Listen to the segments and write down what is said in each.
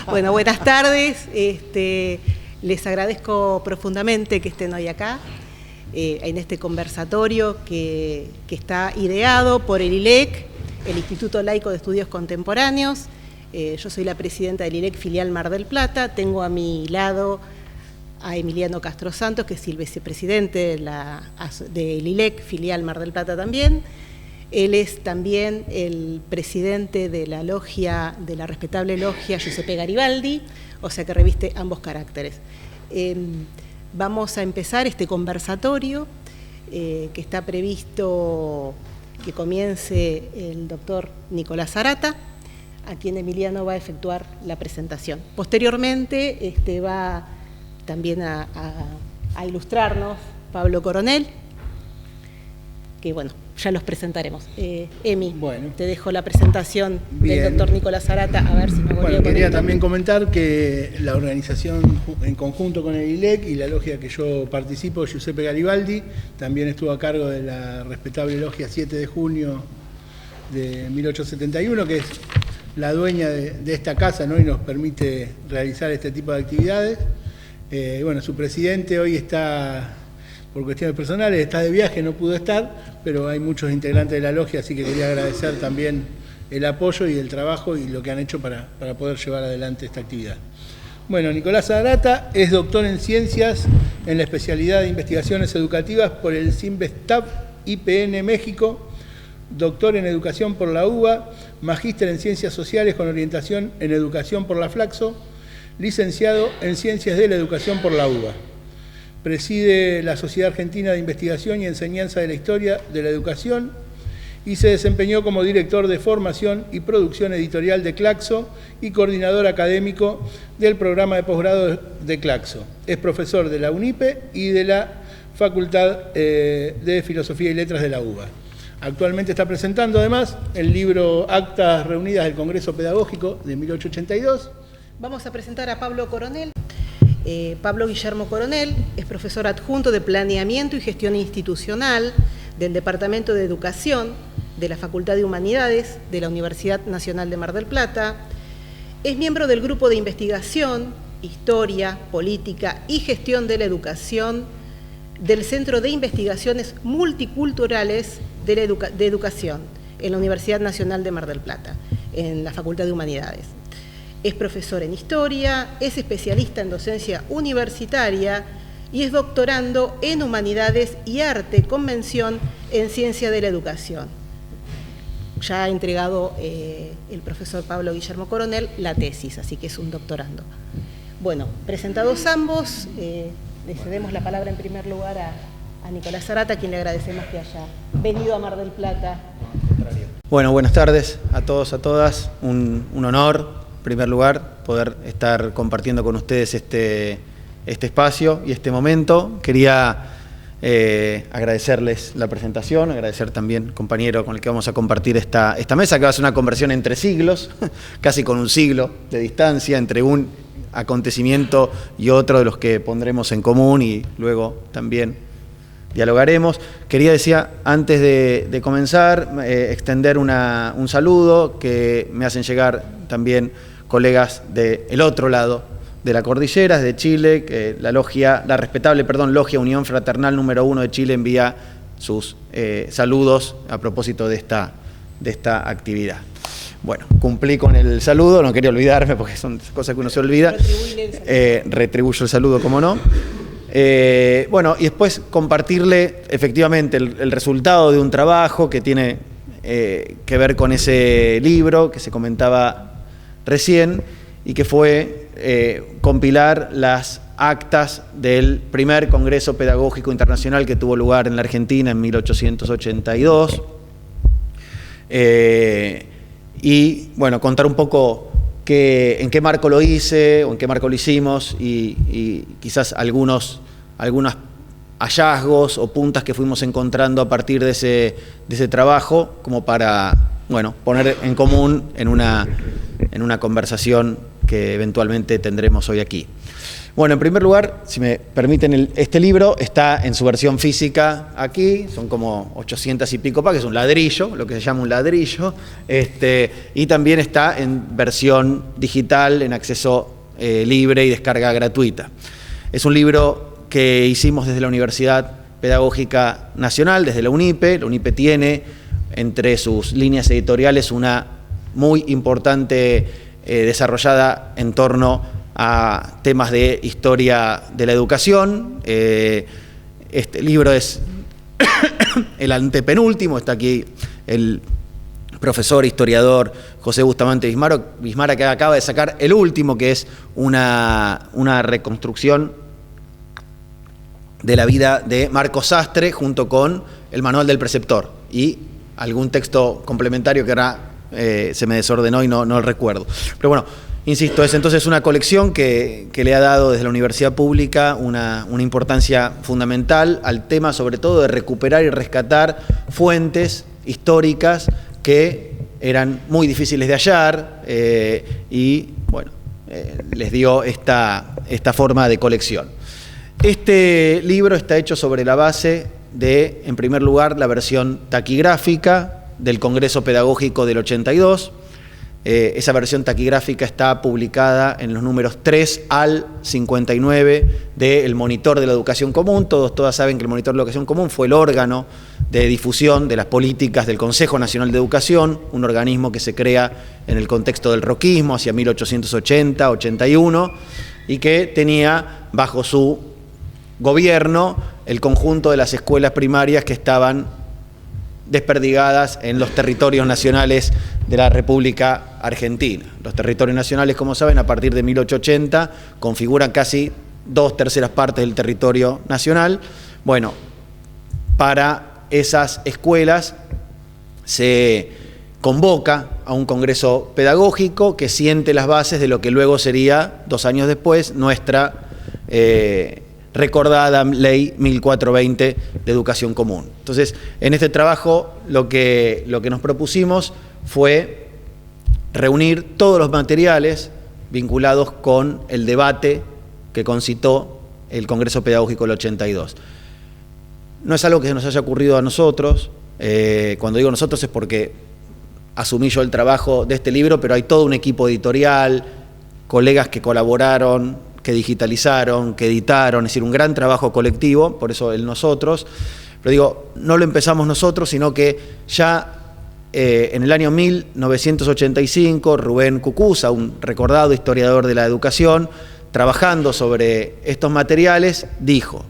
Bueno, buenas tardes. Les agradezco profundamente que estén hoy acá, en este conversatorio que está ideado por el ILEC, el Instituto Laico de Estudios Contemporáneos. Yo soy la presidenta del ILEC filial Mar del Plata. Tengo a mi lado a Emiliano Castro Santos, que es el vicepresidente del ILEC filial Mar del Plata también. Él es también el presidente de la logia, de la respetable logia Giuseppe Garibaldi, o sea que reviste ambos caracteres. Vamos a empezar este conversatorio que está previsto que comience el doctor Nicolás Arata, a quien Emiliano va a efectuar la presentación. Posteriormente va también a ilustrarnos Pablo Coronel, que bueno, ya los presentaremos. Emi, bueno, te dejo la presentación del doctor Nicolás Arata, a ver si me voy a quería también comentar que la organización en conjunto con el ILEC y la logia que yo participo, Giuseppe Garibaldi, también estuvo a cargo de la respetable logia 7 de junio de 1871, que es la dueña de esta casa, ¿no? Y nos permite realizar este tipo de actividades. Bueno, su presidente hoy está, por cuestiones personales, está de viaje, no pudo estar, pero hay muchos integrantes de la logia, así que quería agradecer también el apoyo y el trabajo y lo que han hecho para poder llevar adelante esta actividad. Bueno, Nicolás Arata es doctor en Ciencias en la especialidad de Investigaciones Educativas por el CIMBESTAB IPN México, doctor en Educación por la UBA, magíster en Ciencias Sociales con orientación en Educación por la Flaxo, licenciado en Ciencias de la Educación por la UBA. Preside la Sociedad Argentina de Investigación y Enseñanza de la Historia de la Educación y se desempeñó como director de formación y producción editorial de Claxo y coordinador académico del programa de posgrado de Claxo. Es profesor de la UNIPE y de la Facultad de Filosofía y Letras de la UBA. Actualmente está presentando además el libro Actas Reunidas del Congreso Pedagógico de 1882. Vamos a presentar a Pablo Coronel. Pablo Guillermo Coronel es profesor adjunto de Planeamiento y Gestión Institucional del Departamento de Educación de la Facultad de Humanidades de la Universidad Nacional de Mar del Plata. Es miembro del Grupo de Investigación, Historia, Política y Gestión de la Educación del Centro de Investigaciones Multiculturales de Educación en la Universidad Nacional de Mar del Plata, en la Facultad de Humanidades. Es profesor en Historia, es especialista en docencia universitaria y es doctorando en Humanidades y Arte con mención en Ciencia de la Educación. Ya ha entregado el profesor Pablo Guillermo Coronel la tesis, así que es un doctorando. Bueno, presentados ambos, le cedemos la palabra en primer lugar a Nicolás Arata, a quien le agradecemos que haya venido a Mar del Plata. Bueno, buenas tardes a todos, a todas. Un honor, en primer lugar, poder estar compartiendo con ustedes este espacio y este momento. Quería agradecerles la presentación, agradecer también al compañero con el que vamos a compartir esta mesa, que va a ser una conversión entre siglos, casi con un siglo de distancia entre un acontecimiento y otro de los que pondremos en común y luego también dialogaremos. Quería, decía, antes de comenzar, extender un saludo que me hacen llegar también colegas del otro lado de la cordillera, de Chile, que la respetable Logia Unión Fraternal número 1 de Chile envía sus saludos a propósito de esta actividad. Bueno, cumplí con el saludo, no quería olvidarme porque son cosas que uno se olvida. Retribuyo el saludo, como no. Bueno, y después compartirle efectivamente el resultado de un trabajo que tiene que ver con ese libro que se comentaba recién y que fue compilar las actas del primer Congreso Pedagógico Internacional que tuvo lugar en la Argentina en 1882. Y bueno, contar un poco en qué marco lo hice o en qué marco lo hicimos y quizás algunos hallazgos o puntas que fuimos encontrando a partir de ese trabajo como para, bueno, poner en común en una conversación que eventualmente tendremos hoy aquí. Bueno, en primer lugar, si me permiten, este libro está en su versión física aquí, son como 800 y pico páginas, es un ladrillo, lo que se llama un ladrillo, y también está en versión digital, en acceso libre y descarga gratuita. Es un libro que hicimos desde la Universidad Pedagógica Nacional, desde la UNIPE. La UNIPE tiene entre sus líneas editoriales una muy importante desarrollada en torno a temas de historia de la educación. Este libro es el antepenúltimo, está aquí el profesor historiador José Bustamante Bismara, que acaba de sacar el último, que es una reconstrucción de la vida de Marcos Sastre junto con el manual del preceptor y algún texto complementario que ahora se me desordenó y no lo recuerdo. Pero bueno, insisto, es entonces una colección que le ha dado desde la universidad pública una importancia fundamental al tema, sobre todo de recuperar y rescatar fuentes históricas que eran muy difíciles de hallar y bueno, les dio esta forma de colección. Este libro está hecho sobre la base de, en primer lugar, la versión taquigráfica del Congreso Pedagógico del 82. Esa versión taquigráfica está publicada en los números 3 al 59 del Monitor de la Educación Común. Todas saben que el Monitor de la Educación Común fue el órgano de difusión de las políticas del Consejo Nacional de Educación, un organismo que se crea en el contexto del roquismo hacia 1880-81 y que tenía bajo su gobierno el conjunto de las escuelas primarias que estaban desperdigadas en los territorios nacionales de la República Argentina. Los territorios nacionales, como saben, a partir de 1880 configuran casi 2/3 partes del territorio nacional. Bueno, para esas escuelas se convoca a un congreso pedagógico que siente las bases de lo que luego sería, 2 años después, nuestra recordada Ley 1420 de Educación Común. Entonces, en este trabajo lo que nos propusimos fue reunir todos los materiales vinculados con el debate que concitó el Congreso Pedagógico del 82. No es algo que se nos haya ocurrido a nosotros, cuando digo nosotros es porque asumí yo el trabajo de este libro, pero hay todo un equipo editorial, colegas que colaboraron, que digitalizaron, que editaron, es decir, un gran trabajo colectivo, por eso el nosotros. Pero digo, no lo empezamos nosotros, sino que ya en el año 1985, Rubén Cucuza, un recordado historiador de la educación, trabajando sobre estos materiales, dijo,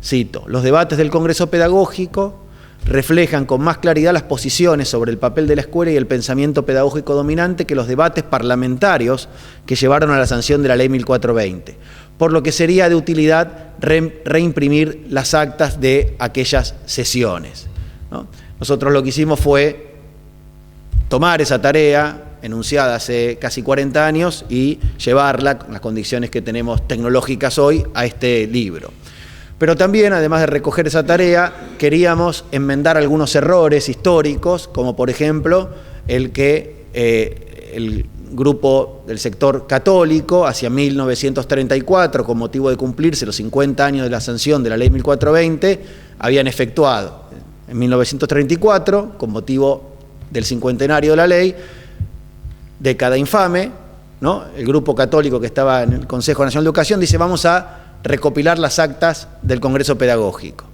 cito, los debates del Congreso Pedagógico reflejan con más claridad las posiciones sobre el papel de la escuela y el pensamiento pedagógico dominante que los debates parlamentarios que llevaron a la sanción de la Ley 1420, por lo que sería de utilidad reimprimir las actas de aquellas sesiones, ¿no? Nosotros lo que hicimos fue tomar esa tarea enunciada hace casi 40 años y llevarla, con las condiciones que tenemos tecnológicas hoy, a este libro. Pero también, además de recoger esa tarea, queríamos enmendar algunos errores históricos, como por ejemplo el que el grupo del sector católico, hacia 1934, con motivo de cumplirse los 50 años de la sanción de la Ley 1420, habían efectuado en 1934, con motivo del cincuentenario de la ley, década infame, ¿no? El grupo católico que estaba en el Consejo Nacional de Educación dice, vamos a recopilar las actas del Congreso Pedagógico.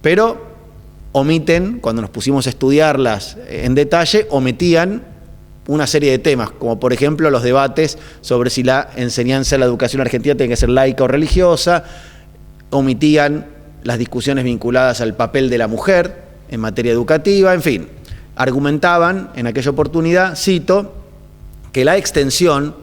Pero omiten, cuando nos pusimos a estudiarlas en detalle, omitían una serie de temas, como por ejemplo los debates sobre si la enseñanza de la educación argentina tiene que ser laica o religiosa, omitían las discusiones vinculadas al papel de la mujer en materia educativa, en fin, argumentaban en aquella oportunidad, cito, que la extensión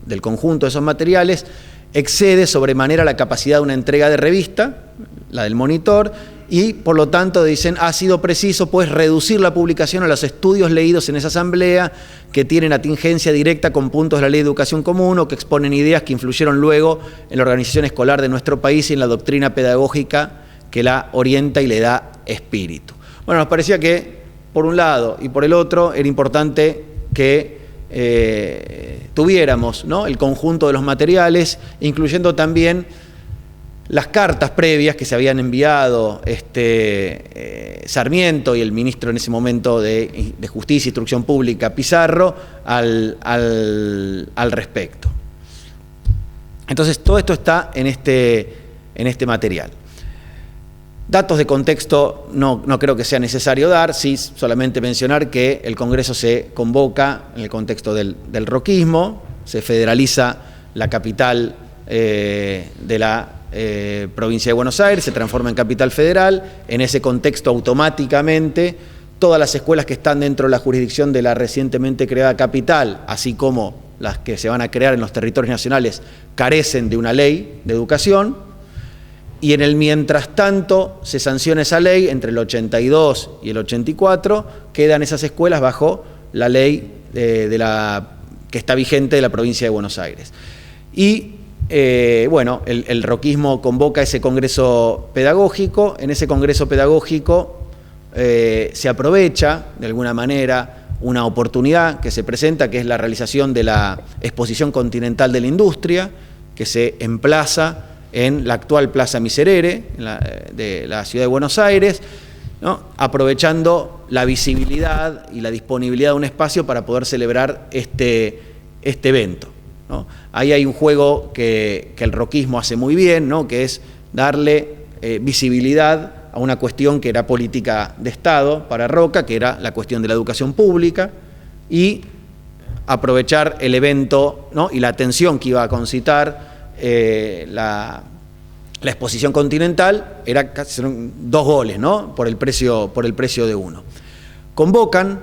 del conjunto de esos materiales excede sobremanera la capacidad de una entrega de revista, la del Monitor, y por lo tanto dicen, ha sido preciso pues reducir la publicación a los estudios leídos en esa asamblea que tienen atingencia directa con puntos de la Ley de Educación Común o que exponen ideas que influyeron luego en la organización escolar de nuestro país y en la doctrina pedagógica que la orienta y le da espíritu. Bueno, nos parecía que por un lado y por el otro era importante que tuviéramos, ¿no?, el conjunto de los materiales, incluyendo también las cartas previas que se habían enviado Sarmiento y el ministro en ese momento de Justicia e Instrucción Pública, Pizarro, al respecto. Entonces, todo esto está en este material. Datos de contexto no creo que sea necesario dar, sí solamente mencionar que el Congreso se convoca en el contexto del roquismo, se federaliza la capital de la provincia de Buenos Aires, se transforma en capital federal. En ese contexto, automáticamente, todas las escuelas que están dentro de la jurisdicción de la recientemente creada capital, así como las que se van a crear en los territorios nacionales, carecen de una ley de educación. Y en el mientras tanto se sanciona esa ley, entre el 82 y el 84, quedan esas escuelas bajo la ley que está vigente de la provincia de Buenos Aires. Y bueno, el roquismo convoca ese congreso pedagógico. En ese congreso pedagógico se aprovecha de alguna manera una oportunidad que se presenta, que es la realización de la Exposición Continental de la Industria, que se emplaza en la actual Plaza Miserere de la ciudad de Buenos Aires, ¿no?, aprovechando la visibilidad y la disponibilidad de un espacio para poder celebrar este evento, ¿no? Ahí hay un juego que el roquismo hace muy bien, ¿no?, que es darle visibilidad a una cuestión que era política de Estado para Roca, que era la cuestión de la educación pública, y aprovechar el evento, ¿no?, y la atención que iba a concitar la exposición continental. Era casi 2 goles, ¿no?, por el precio de uno. Convocan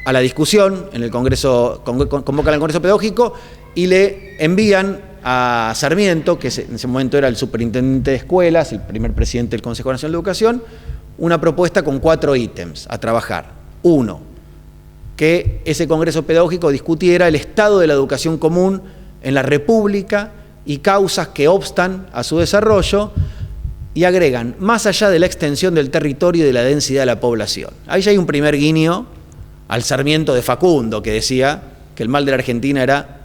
a la discusión en el Congreso, convocan al Congreso Pedagógico y le envían a Sarmiento, que en ese momento era el superintendente de escuelas, el primer presidente del Consejo Nacional de Educación, una propuesta con 4 ítems a trabajar. 1, que ese Congreso Pedagógico discutiera el estado de la educación común en la República y causas que obstan a su desarrollo, y agregan, más allá de la extensión del territorio y de la densidad de la población. Ahí ya hay un primer guiño al Sarmiento de Facundo, que decía que el mal de la Argentina era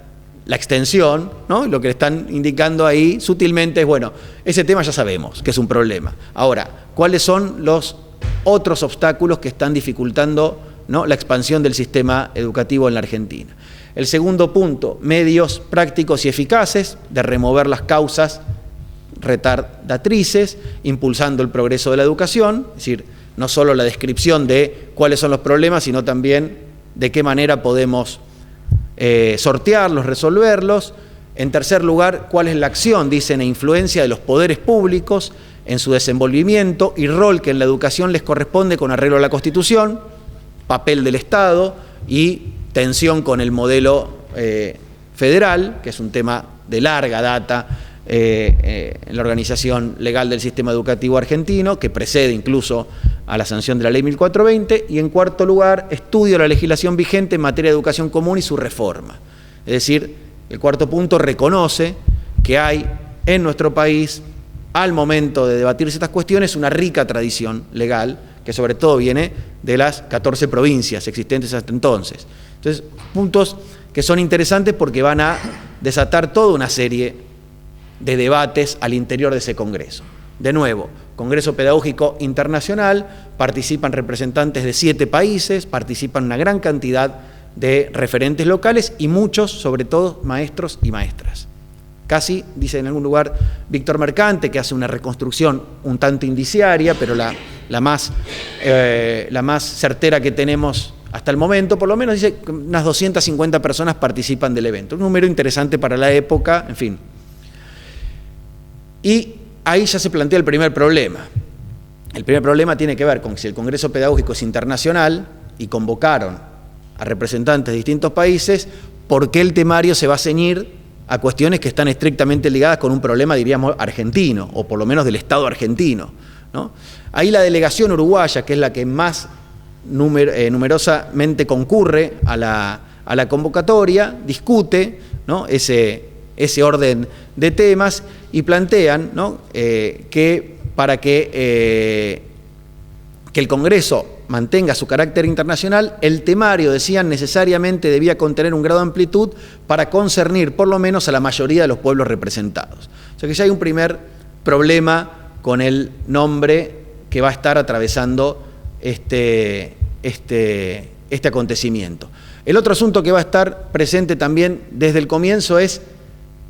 la extensión, ¿no? Y lo que le están indicando ahí sutilmente es, bueno, ese tema ya sabemos que es un problema. Ahora, ¿cuáles son los otros obstáculos que están dificultando, ¿no?, la expansión del sistema educativo en la Argentina? El segundo punto, medios prácticos y eficaces de remover las causas retardatrices, impulsando el progreso de la educación, es decir, no solo la descripción de cuáles son los problemas, sino también de qué manera podemos sortearlos, resolverlos. En tercer lugar, cuál es la acción, dicen, e influencia de los poderes públicos en su desenvolvimiento y rol que en la educación les corresponde con arreglo a la Constitución, papel del Estado y tensión con el modelo federal, que es un tema de larga data en la organización legal del sistema educativo argentino, que precede incluso a la sanción de la Ley 1420, y en cuarto lugar, estudio de la legislación vigente en materia de educación común y su reforma. Es decir, el cuarto punto reconoce que hay en nuestro país, al momento de debatirse estas cuestiones, una rica tradición legal, que sobre todo viene de las 14 provincias existentes hasta entonces. Entonces, puntos que son interesantes porque van a desatar toda una serie de debates al interior de ese Congreso. De nuevo, Congreso Pedagógico Internacional, participan representantes de 7 países, participan una gran cantidad de referentes locales y muchos, sobre todo, maestros y maestras. Casi, dice en algún lugar Víctor Mercante, que hace una reconstrucción un tanto indiciaria, pero la más certera que tenemos hasta el momento, por lo menos dice que unas 250 personas participan del evento. Un número interesante para la época, en fin. Y ahí ya se plantea el primer problema. El primer problema tiene que ver con que si el Congreso Pedagógico es internacional y convocaron a representantes de distintos países, ¿por qué el temario se va a ceñir a cuestiones que están estrictamente ligadas con un problema, diríamos, argentino, o por lo menos del Estado argentino, ¿no? Ahí la delegación uruguaya, que es la que más numerosamente concurre a la convocatoria, discute, ¿no?, ese orden de temas y plantean, ¿no?, que para que el Congreso mantenga su carácter internacional, el temario, decían, necesariamente debía contener un grado de amplitud para concernir por lo menos a la mayoría de los pueblos representados. O sea que ya hay un primer problema con el nombre que va a estar atravesando este acontecimiento. El otro asunto que va a estar presente también desde el comienzo es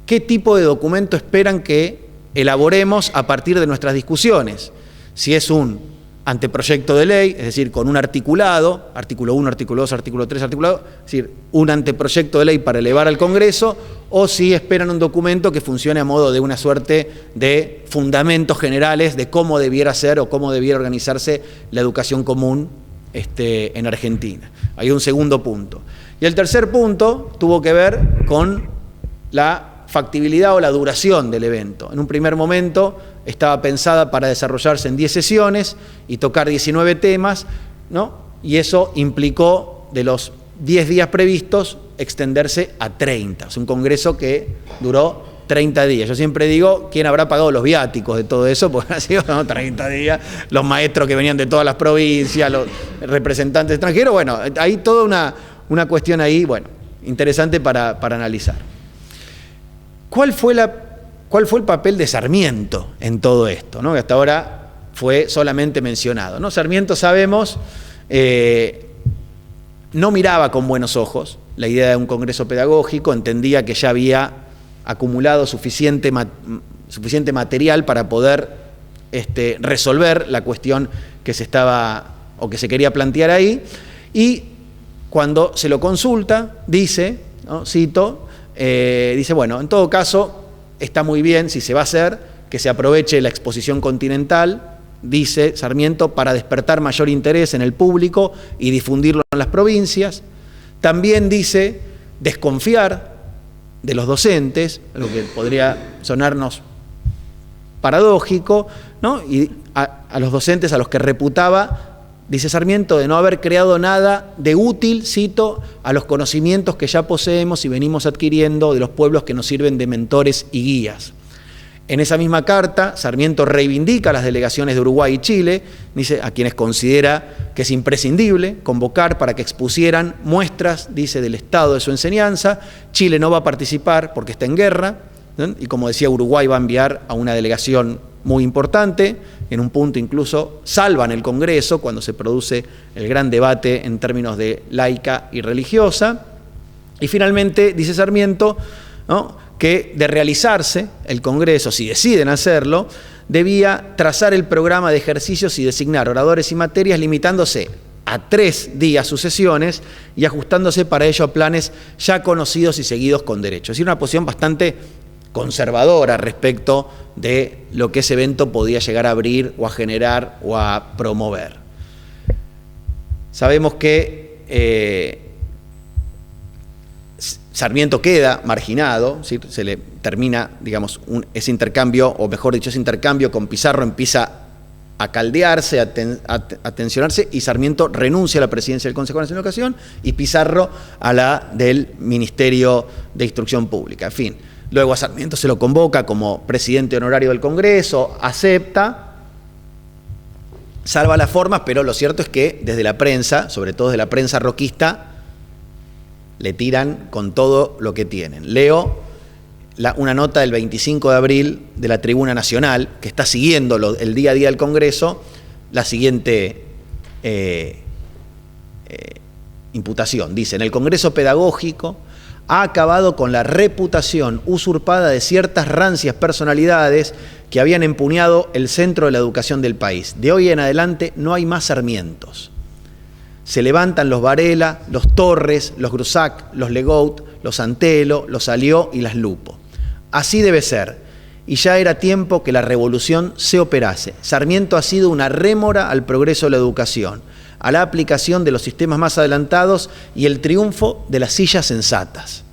qué tipo de documento esperan que elaboremos a partir de nuestras discusiones. Si es un anteproyecto de ley, es decir, con un articulado, artículo 1, artículo 2, artículo 3, artículo 2, es decir, un anteproyecto de ley para elevar al Congreso, o si esperan un documento que funcione a modo de una suerte de fundamentos generales de cómo debiera ser o cómo debiera organizarse la educación común en Argentina. Hay un segundo punto. Y el tercer punto tuvo que ver con la factibilidad o la duración del evento. En un primer momento estaba pensada para desarrollarse en 10 sesiones y tocar 19 temas, ¿no? Y eso implicó, de los 10 días previstos, extenderse a 30. Es un congreso que duró 30 días. Yo siempre digo, ¿quién habrá pagado los viáticos de todo eso? Porque han sido 30 días, los maestros que venían de todas las provincias, los representantes extranjeros. Bueno, hay toda una cuestión ahí, bueno, interesante para analizar. ¿Cuál fue el papel de Sarmiento en todo esto, ¿no? Que hasta ahora fue solamente mencionado, ¿no? Sarmiento, sabemos, no miraba con buenos ojos la idea de un congreso pedagógico, entendía que ya había acumulado suficiente material para poder resolver la cuestión que se estaba o que se quería plantear ahí, y cuando se lo consulta, dice, ¿no? Cito, dice, bueno, en todo caso, está muy bien, si se va a hacer, que se aproveche la exposición continental, dice Sarmiento, para despertar mayor interés en el público y difundirlo en las provincias. También dice desconfiar de los docentes, lo que podría sonarnos paradójico, ¿no? Y a los docentes a los que reputaba, dice Sarmiento, de no haber creado nada de útil, cito, a los conocimientos que ya poseemos y venimos adquiriendo de los pueblos que nos sirven de mentores y guías. En esa misma carta, Sarmiento reivindica a las delegaciones de Uruguay y Chile, dice, a quienes considera que es imprescindible convocar para que expusieran muestras, dice, del estado de su enseñanza. Chile no va a participar porque está en guerra, ¿no? Y como decía, Uruguay va a enviar a una delegación muy importante. En un punto incluso salvan el Congreso cuando se produce el gran debate en términos de laica y religiosa. Y finalmente, dice Sarmiento, ¿no?, que de realizarse el Congreso, si deciden hacerlo, debía trazar el programa de ejercicios y designar oradores y materias, limitándose a 3 días sus sesiones y ajustándose para ello a planes ya conocidos y seguidos con derecho. Es decir, una posición bastante conservadora respecto de lo que ese evento podía llegar a abrir o a generar o a promover. Sabemos que Sarmiento queda marginado, ¿sí? Se le termina, digamos, ese intercambio, o mejor dicho, ese intercambio con Pizarro empieza a caldearse, a tensionarse, y Sarmiento renuncia a la presidencia del Consejo Nacional de Educación y Pizarro a la del Ministerio de Instrucción Pública. En fin, luego a Sarmiento se lo convoca como presidente honorario del Congreso, acepta, salva las formas, pero lo cierto es que desde la prensa, sobre todo desde la prensa roquista, le tiran con todo lo que tienen. Leo una nota del 25 de abril de la Tribuna Nacional, que está siguiendo el día a día del Congreso, la siguiente imputación. Dice, en el Congreso Pedagógico ha acabado con la reputación usurpada de ciertas rancias personalidades que habían empuñado el centro de la educación del país. De hoy en adelante no hay más Sarmientos. Se levantan los Varela, los Torres, los Grusac, los Legault, los Antelo, los Alió y las Lupo. Así debe ser, y ya era tiempo que la revolución se operase. Sarmiento ha sido una rémora al progreso de la educación, a la aplicación de los sistemas más adelantados y el triunfo de las sillas sensatas.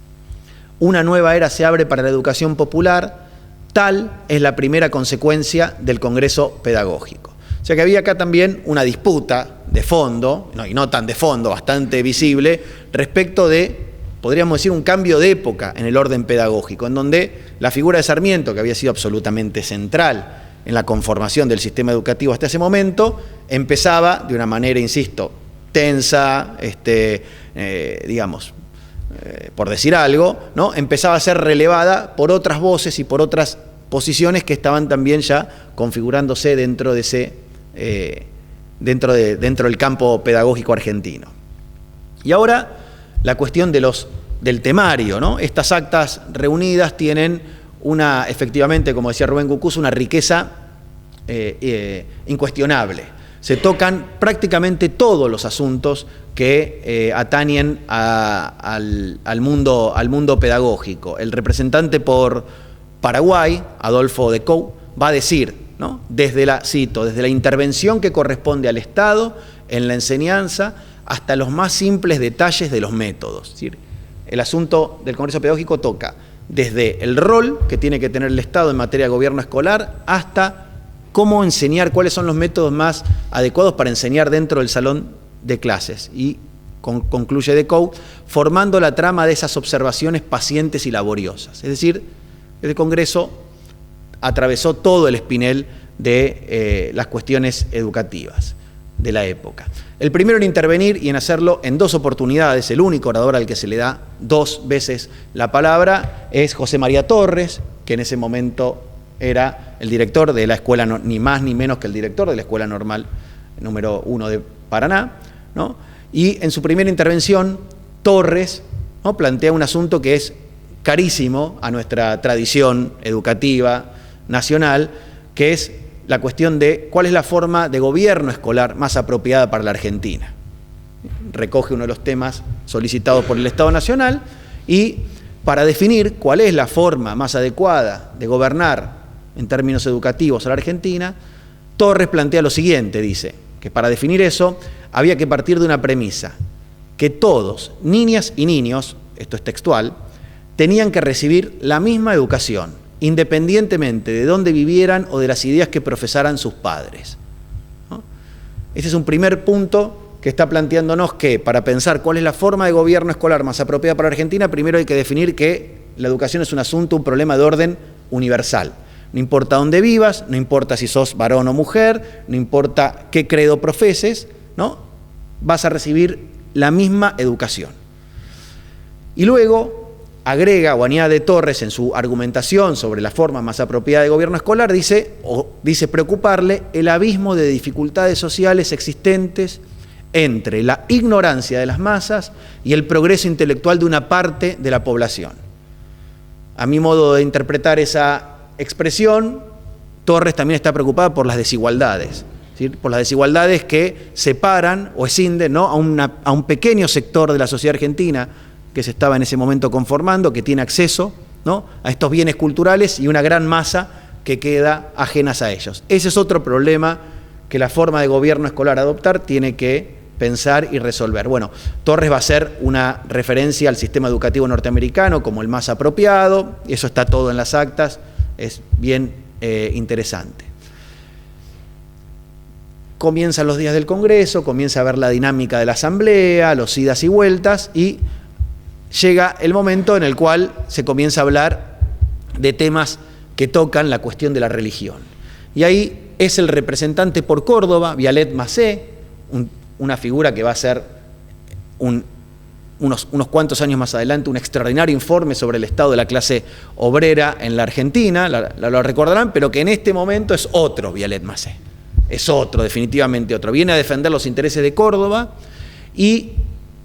Una nueva era se abre para la educación popular, tal es la primera consecuencia del Congreso Pedagógico. O sea que había acá también una disputa de fondo, y no tan de fondo, bastante visible, respecto de, podríamos decir, un cambio de época en el orden pedagógico, en donde la figura de Sarmiento, que había sido absolutamente central en la conformación del sistema educativo hasta ese momento, empezaba de una manera, insisto, tensa, por decir algo, ¿no? Empezaba a ser relevada por otras voces y por otras posiciones que estaban también ya configurándose dentro de ese, dentro del campo pedagógico argentino. Y ahora la cuestión del temario, ¿no? Estas actas reunidas tienen efectivamente, como decía Rubén Cucuzzo, una riqueza incuestionable. Se tocan prácticamente todos los asuntos que atañen al mundo pedagógico. El representante por Paraguay, Adolfo de Cou, va a decir, ¿no? Desde la intervención que corresponde al Estado en la enseñanza hasta los más simples detalles de los métodos. Es decir, el asunto del Congreso Pedagógico toca desde el rol que tiene que tener el Estado en materia de gobierno escolar hasta cómo enseñar, cuáles son los métodos más adecuados para enseñar dentro del salón de clases. Y concluye de Cou, formando la trama de esas observaciones pacientes y laboriosas. Es decir, el Congreso atravesó todo el espinel de las cuestiones educativas de la época. El primero en intervenir y en hacerlo en 2 oportunidades, el único orador al que se le da 2 veces la palabra, es José María Torres, que en ese momento era el director de la escuela, ni más ni menos que el director de la Escuela Normal número 1 de Paraná, ¿no? Y en su primera intervención, Torres, ¿no?, plantea un asunto que es carísimo a nuestra tradición educativa nacional, que es la cuestión de cuál es la forma de gobierno escolar más apropiada para la Argentina. Recoge uno de los temas solicitados por el Estado Nacional y para definir cuál es la forma más adecuada de gobernar en términos educativos a la Argentina, Torres plantea lo siguiente, dice, que para definir eso había que partir de una premisa, que todos, niñas y niños, esto es textual, tenían que recibir la misma educación, independientemente de dónde vivieran o de las ideas que profesaran sus padres, ¿no? Ese es un primer punto que está planteándonos que para pensar cuál es la forma de gobierno escolar más apropiada para Argentina, primero hay que definir que la educación es un asunto, un problema de orden universal. No importa dónde vivas, no importa si sos varón o mujer, no importa qué credo profeses, ¿no? Vas a recibir la misma educación. Y luego agrega o añade Torres en su argumentación sobre la forma más apropiada de gobierno escolar, dice preocuparle el abismo de dificultades sociales existentes entre la ignorancia de las masas y el progreso intelectual de una parte de la población. A mi modo de interpretar esa expresión, Torres también está preocupada por las desigualdades, ¿sí? Por las desigualdades que separan o escinden, ¿no?, a un pequeño sector de la sociedad argentina que se estaba en ese momento conformando, que tiene acceso, ¿no?, a estos bienes culturales y una gran masa que queda ajenas a ellos. Ese es otro problema que la forma de gobierno escolar a adoptar tiene que pensar y resolver. Bueno, Torres va a hacer una referencia al sistema educativo norteamericano como el más apropiado, eso está todo en las actas, es bien interesante. Comienzan los días del Congreso, comienza a ver la dinámica de la asamblea, los idas y vueltas, y llega el momento en el cual se comienza a hablar de temas que tocan la cuestión de la religión. Y ahí es el representante por Córdoba, Vialet Macé, una figura que va a ser unos cuantos años más adelante un extraordinario informe sobre el estado de la clase obrera en la Argentina, lo recordarán, pero que en este momento es otro Vialet Macé, es otro, definitivamente otro. Viene a defender los intereses de Córdoba y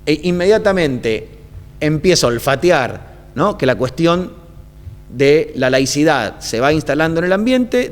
inmediatamente empieza a olfatear, ¿no?, que la cuestión de la laicidad se va instalando en el ambiente,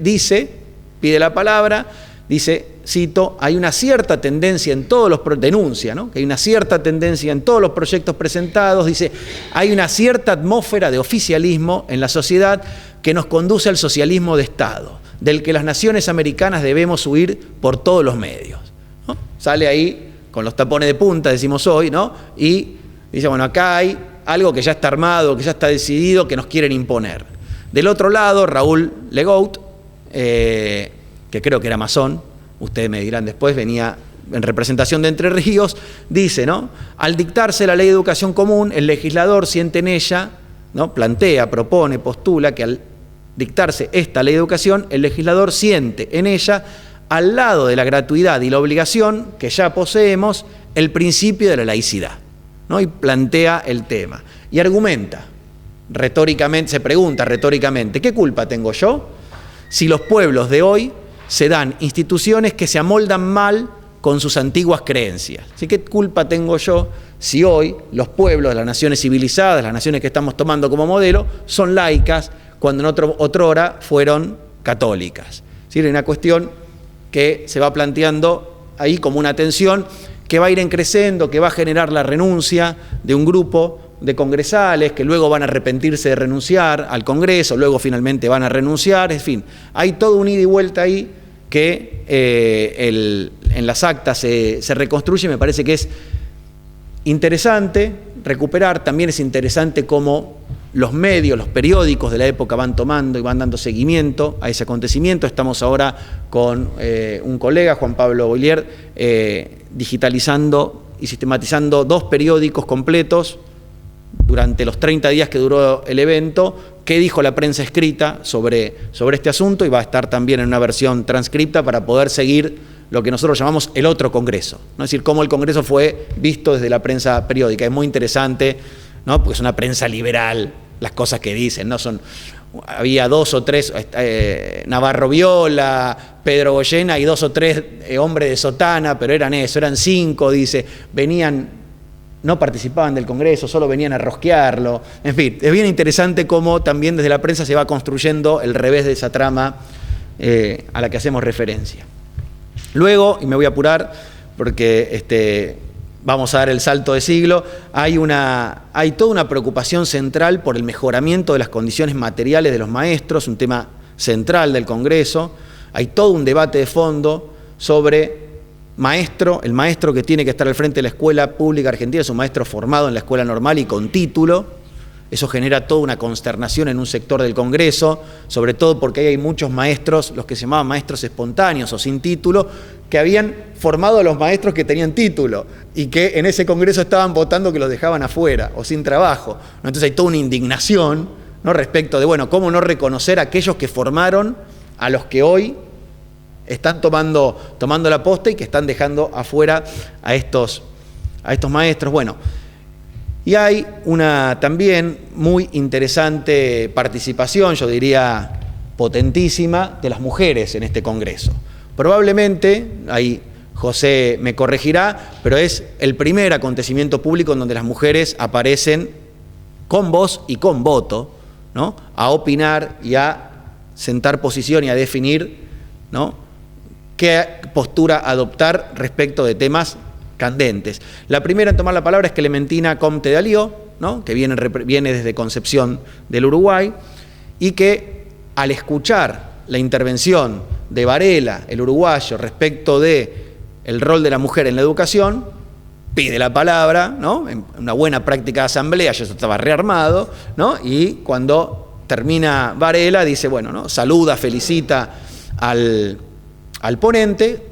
pide la palabra, dice, cito, hay una cierta tendencia en todos los, denuncia, ¿no?, que hay una cierta tendencia en todos los proyectos presentados, dice, hay una cierta atmósfera de oficialismo en la sociedad que nos conduce al socialismo de Estado, del que las naciones americanas debemos huir por todos los medios, ¿no? Sale ahí con los tapones de punta, decimos hoy, ¿no?, y dice, bueno, acá hay algo que ya está armado, que ya está decidido, que nos quieren imponer. Del otro lado, Raúl Legault, que creo que era masón, ustedes me dirán después, venía en representación de Entre Ríos, dice, ¿no?, al dictarse la ley de educación común, el legislador siente en ella, ¿no?, plantea, propone, postula que al dictarse esta ley de educación, el legislador siente en ella, al lado de la gratuidad y la obligación que ya poseemos, el principio de la laicidad, ¿no? Y plantea el tema. Y argumenta, retóricamente, se pregunta retóricamente, ¿qué culpa tengo yo si los pueblos de hoy se dan instituciones que se amoldan mal con sus antiguas creencias? ¿Sí? ¿Qué culpa tengo yo si hoy los pueblos de las naciones civilizadas, las naciones que estamos tomando como modelo, son laicas cuando en otrora fueron católicas? ¿Sí? Hay una cuestión que se va planteando ahí como una tensión que va a ir creciendo, que va a generar la renuncia de un grupo de congresales que luego van a arrepentirse de renunciar al Congreso, luego finalmente van a renunciar, en fin, hay todo un ida y vuelta ahí que en las actas se reconstruye. Me parece que es interesante recuperar. También es interesante cómo los medios, los periódicos de la época van tomando y van dando seguimiento a ese acontecimiento. Estamos ahora con un colega, Juan Pablo Boilier, digitalizando y sistematizando 2 periódicos completos durante los 30 días que duró el evento, qué dijo la prensa escrita sobre este asunto, y va a estar también en una versión transcripta para poder seguir lo que nosotros llamamos el otro Congreso, ¿no? Es decir, cómo el Congreso fue visto desde la prensa periódica. Es muy interesante, ¿no? Porque es una prensa liberal, las cosas que dicen, ¿no? Había 2 o 3, Navarro Viola, Pedro Goyena y 2 o 3 hombres de sotana, pero eran 5, dice, no participaban del Congreso, solo venían a rosquearlo. En fin, es bien interesante cómo también desde la prensa se va construyendo el revés de esa trama a la que hacemos referencia. Luego, y me voy a apurar porque vamos a dar el salto de siglo, hay toda una preocupación central por el mejoramiento de las condiciones materiales de los maestros, un tema central del Congreso. Hay todo un debate de fondo sobre el maestro que tiene que estar al frente de la escuela pública argentina es un maestro formado en la escuela normal y con título. Eso genera toda una consternación en un sector del Congreso, sobre todo porque ahí hay muchos maestros, los que se llamaban maestros espontáneos o sin título, que habían formado a los maestros que tenían título y que en ese Congreso estaban votando que los dejaban afuera o sin trabajo. Entonces hay toda una indignación, ¿no? Respecto de, cómo no reconocer a aquellos que formaron a los que hoy están tomando la posta y que están dejando afuera a estos maestros. Y hay una también muy interesante participación, yo diría potentísima, de las mujeres en este Congreso. Probablemente, ahí José me corregirá, pero es el primer acontecimiento público en donde las mujeres aparecen con voz y con voto, ¿no? A opinar y a sentar posición y a definir, ¿no?, qué postura adoptar respecto de temas candentes. La primera en tomar la palabra es Clementina Comte de Alió, ¿no?, que viene desde Concepción del Uruguay, y que al escuchar la intervención de Varela, el uruguayo, respecto de el rol de la mujer en la educación, pide la palabra, ¿no?, en una buena práctica de asamblea, ya estaba rearmado, ¿no?, y cuando termina Varela dice, ¿no?, saluda, felicita al ponente.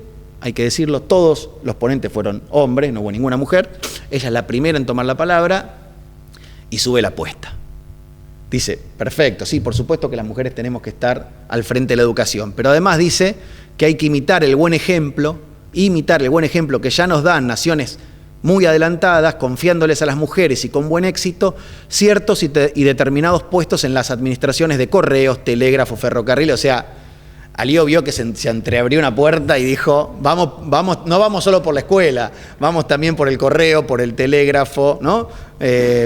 Hay que decirlo, todos los ponentes fueron hombres, no hubo ninguna mujer. Ella es la primera en tomar la palabra y sube la apuesta. Dice, perfecto, sí, por supuesto que las mujeres tenemos que estar al frente de la educación, pero además dice que hay que imitar el buen ejemplo que ya nos dan naciones muy adelantadas, confiándoles a las mujeres y con buen éxito ciertos y determinados puestos en las administraciones de correos, telégrafo, ferrocarril. O sea, Alió vio que se entreabrió una puerta y dijo, no vamos solo por la escuela, vamos también por el correo, por el telégrafo, ¿no?,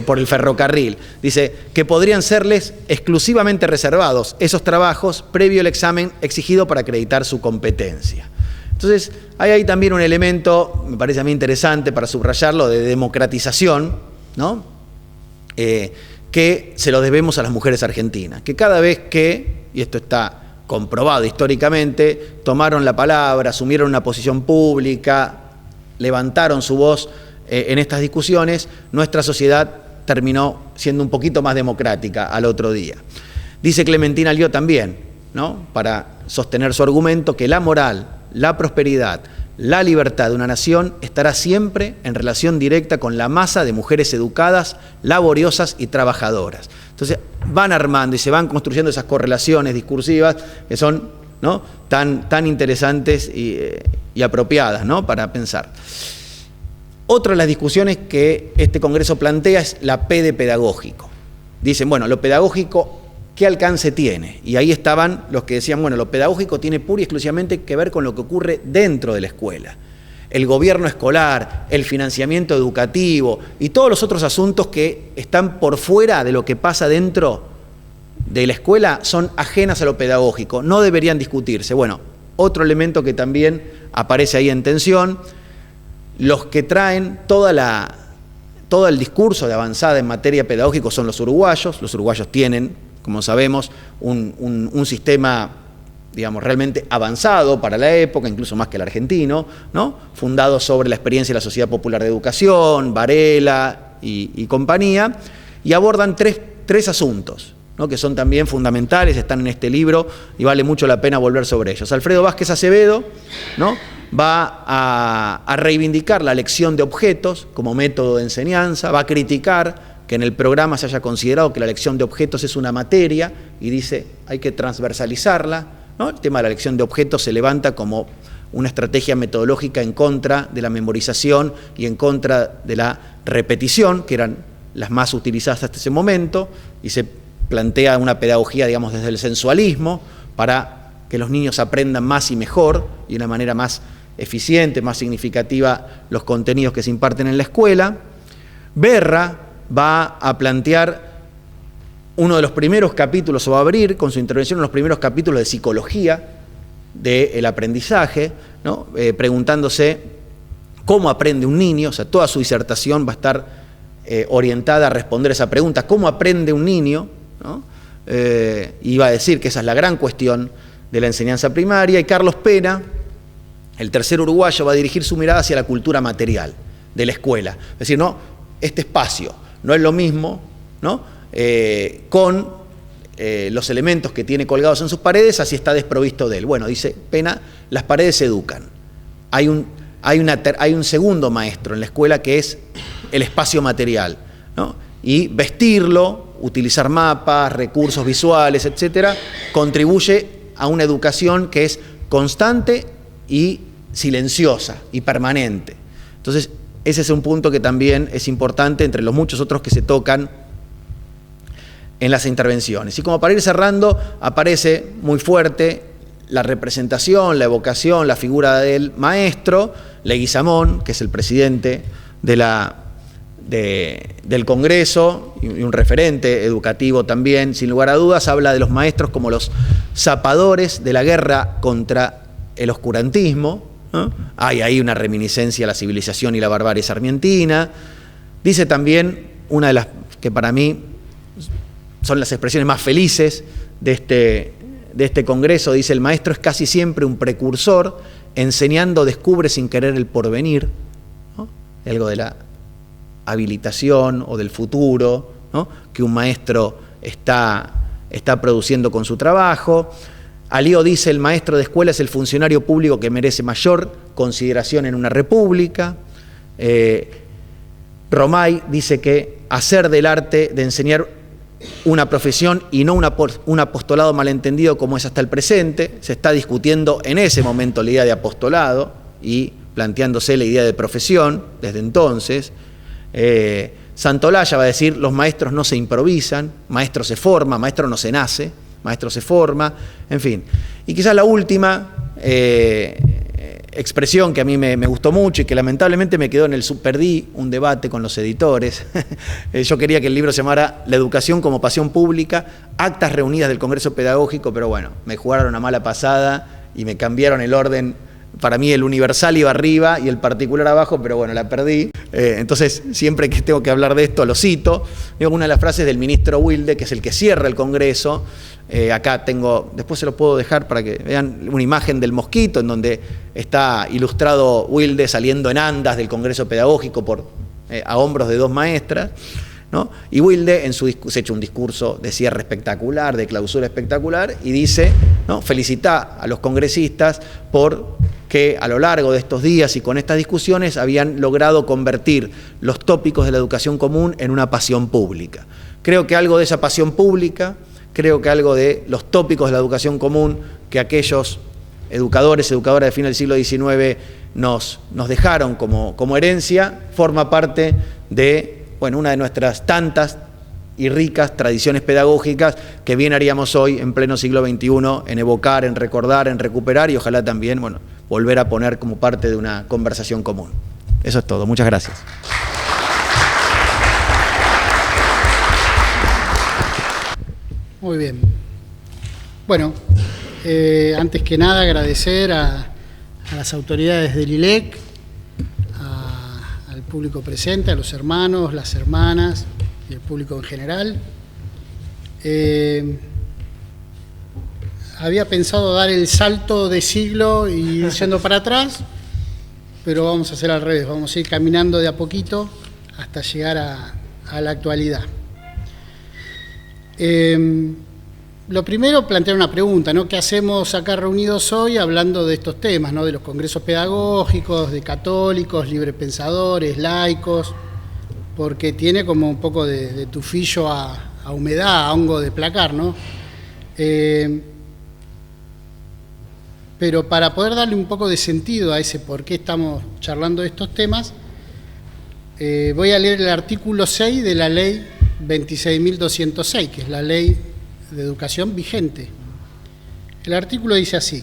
por el ferrocarril. Dice que podrían serles exclusivamente reservados esos trabajos previo al examen exigido para acreditar su competencia. Entonces, hay ahí también un elemento, me parece a mí interesante para subrayarlo, de democratización, ¿no?, que se lo debemos a las mujeres argentinas, que cada vez que, y esto está comprobado históricamente, tomaron la palabra, asumieron una posición pública, levantaron su voz en estas discusiones, nuestra sociedad terminó siendo un poquito más democrática al otro día. Dice Clementina Alió también, ¿no?, para sostener su argumento, que la moral, la prosperidad la libertad de una nación estará siempre en relación directa con la masa de mujeres educadas, laboriosas y trabajadoras. Entonces van armando y se van construyendo esas correlaciones discursivas que son, ¿no?, tan interesantes y apropiadas, ¿no?, para pensar. Otra de las discusiones que este Congreso plantea es la P de pedagógico. Dicen, bueno, lo pedagógico, ¿qué alcance tiene? Y ahí estaban los que decían, bueno, lo pedagógico tiene pura y exclusivamente que ver con lo que ocurre dentro de la escuela. El gobierno escolar, el financiamiento educativo y todos los otros asuntos que están por fuera de lo que pasa dentro de la escuela son ajenas a lo pedagógico, no deberían discutirse. Bueno, otro elemento que también aparece ahí en tensión, los que traen todo el discurso de avanzada en materia pedagógica son los uruguayos. Los uruguayos tienen, como sabemos, un sistema, digamos, realmente avanzado para la época, incluso más que el argentino, ¿no?, fundado sobre la experiencia de la Sociedad Popular de Educación, Varela y compañía, y abordan tres asuntos, ¿no?, que son también fundamentales, están en este libro y vale mucho la pena volver sobre ellos. Alfredo Vázquez Acevedo, ¿no?, va a reivindicar la elección de objetos como método de enseñanza, va a criticar que en el programa se haya considerado que la elección de objetos es una materia y dice hay que transversalizarla, ¿no? El tema de la elección de objetos se levanta como una estrategia metodológica en contra de la memorización y en contra de la repetición, que eran las más utilizadas hasta ese momento, y se plantea una pedagogía, digamos, desde el sensualismo para que los niños aprendan más y mejor y de una manera más eficiente, más significativa los contenidos que se imparten en la escuela. Berra va a plantear uno de los primeros capítulos, o va a abrir con su intervención los primeros capítulos de psicología del aprendizaje, ¿no?, preguntándose cómo aprende un niño, o sea, toda su disertación va a estar orientada a responder esa pregunta, ¿cómo aprende un niño?, ¿no? Y va a decir que esa es la gran cuestión de la enseñanza primaria. Y Carlos Pena, el tercer uruguayo, va a dirigir su mirada hacia la cultura material de la escuela. Es decir, no, este espacio no es lo mismo, ¿no?, con los elementos que tiene colgados en sus paredes, así está desprovisto de él. Bueno, dice Pena, las paredes educan. Hay un segundo maestro en la escuela que es el espacio material, ¿no? Y vestirlo, utilizar mapas, recursos visuales, etcétera, contribuye a una educación que es constante y silenciosa y permanente. Entonces, ese es un punto que también es importante entre los muchos otros que se tocan en las intervenciones. Y como para ir cerrando, aparece muy fuerte la representación, la evocación, la figura del maestro, Leguizamón, que es el presidente del Congreso y un referente educativo también, sin lugar a dudas, habla de los maestros como los zapadores de la guerra contra el oscurantismo, ¿no? Hay ahí una reminiscencia a la civilización y la barbarie sarmientina. Dice también, una de las que para mí son las expresiones más felices de este Congreso, dice: el maestro es casi siempre un precursor, enseñando descubre sin querer el porvenir, ¿no? Algo de la habilitación o del futuro, ¿no?, que un maestro está produciendo con su trabajo. Alío dice: el maestro de escuela es el funcionario público que merece mayor consideración en una república. Romay dice que hacer del arte de enseñar una profesión y no un apostolado malentendido como es hasta el presente. Se está discutiendo en ese momento la idea de apostolado y planteándose la idea de profesión desde entonces. Santolaya va a decir: los maestros no se improvisan, maestro se forma, maestro no se nace, maestro se forma, en fin. Y quizás la última expresión que a mí me gustó mucho y que lamentablemente me quedó perdí un debate con los editores. Yo quería que el libro se llamara La educación como pasión pública, actas reunidas del Congreso Pedagógico, pero bueno, me jugaron una mala pasada y me cambiaron el orden. Para mí el universal iba arriba y el particular abajo, pero bueno, la perdí. Entonces, siempre que tengo que hablar de esto, lo cito. Digo, una de las frases del ministro Wilde, que es el que cierra el Congreso. Acá tengo, después se lo puedo dejar para que vean una imagen del mosquito, en donde está ilustrado Wilde saliendo en andas del Congreso Pedagógico a hombros de dos maestras, ¿no? Y Wilde se echa un discurso de cierre espectacular, de clausura espectacular, y dice, ¿no?, felicita a los congresistas por que a lo largo de estos días y con estas discusiones habían logrado convertir los tópicos de la educación común en una pasión pública. Creo que algo de esa pasión pública, creo que algo de los tópicos de la educación común que aquellos educadores, educadoras de fin del siglo XIX nos dejaron como herencia, forma parte de una de nuestras tantas y ricas tradiciones pedagógicas que bien haríamos hoy en pleno siglo XXI en evocar, en recordar, en recuperar y ojalá también volver a poner como parte de una conversación común. Eso es todo. Muchas gracias. Muy bien. Bueno, antes que nada agradecer a las autoridades del ILEC, al público presente, a los hermanos, las hermanas y el público en general. Había pensado dar el salto de siglo y ir yendo para atrás, pero vamos a hacer al revés, vamos a ir caminando de a poquito hasta llegar a la actualidad. Lo primero, plantear una pregunta, ¿no? ¿Qué hacemos acá reunidos hoy hablando de estos temas, ¿no? De los congresos pedagógicos, de católicos, librepensadores, laicos, porque tiene como un poco de tufillo a humedad, a hongo de placar, ¿no? Pero para poder darle un poco de sentido a ese por qué estamos charlando de estos temas, voy a leer el artículo 6 de la ley 26.206, que es la ley de educación vigente. El artículo dice así: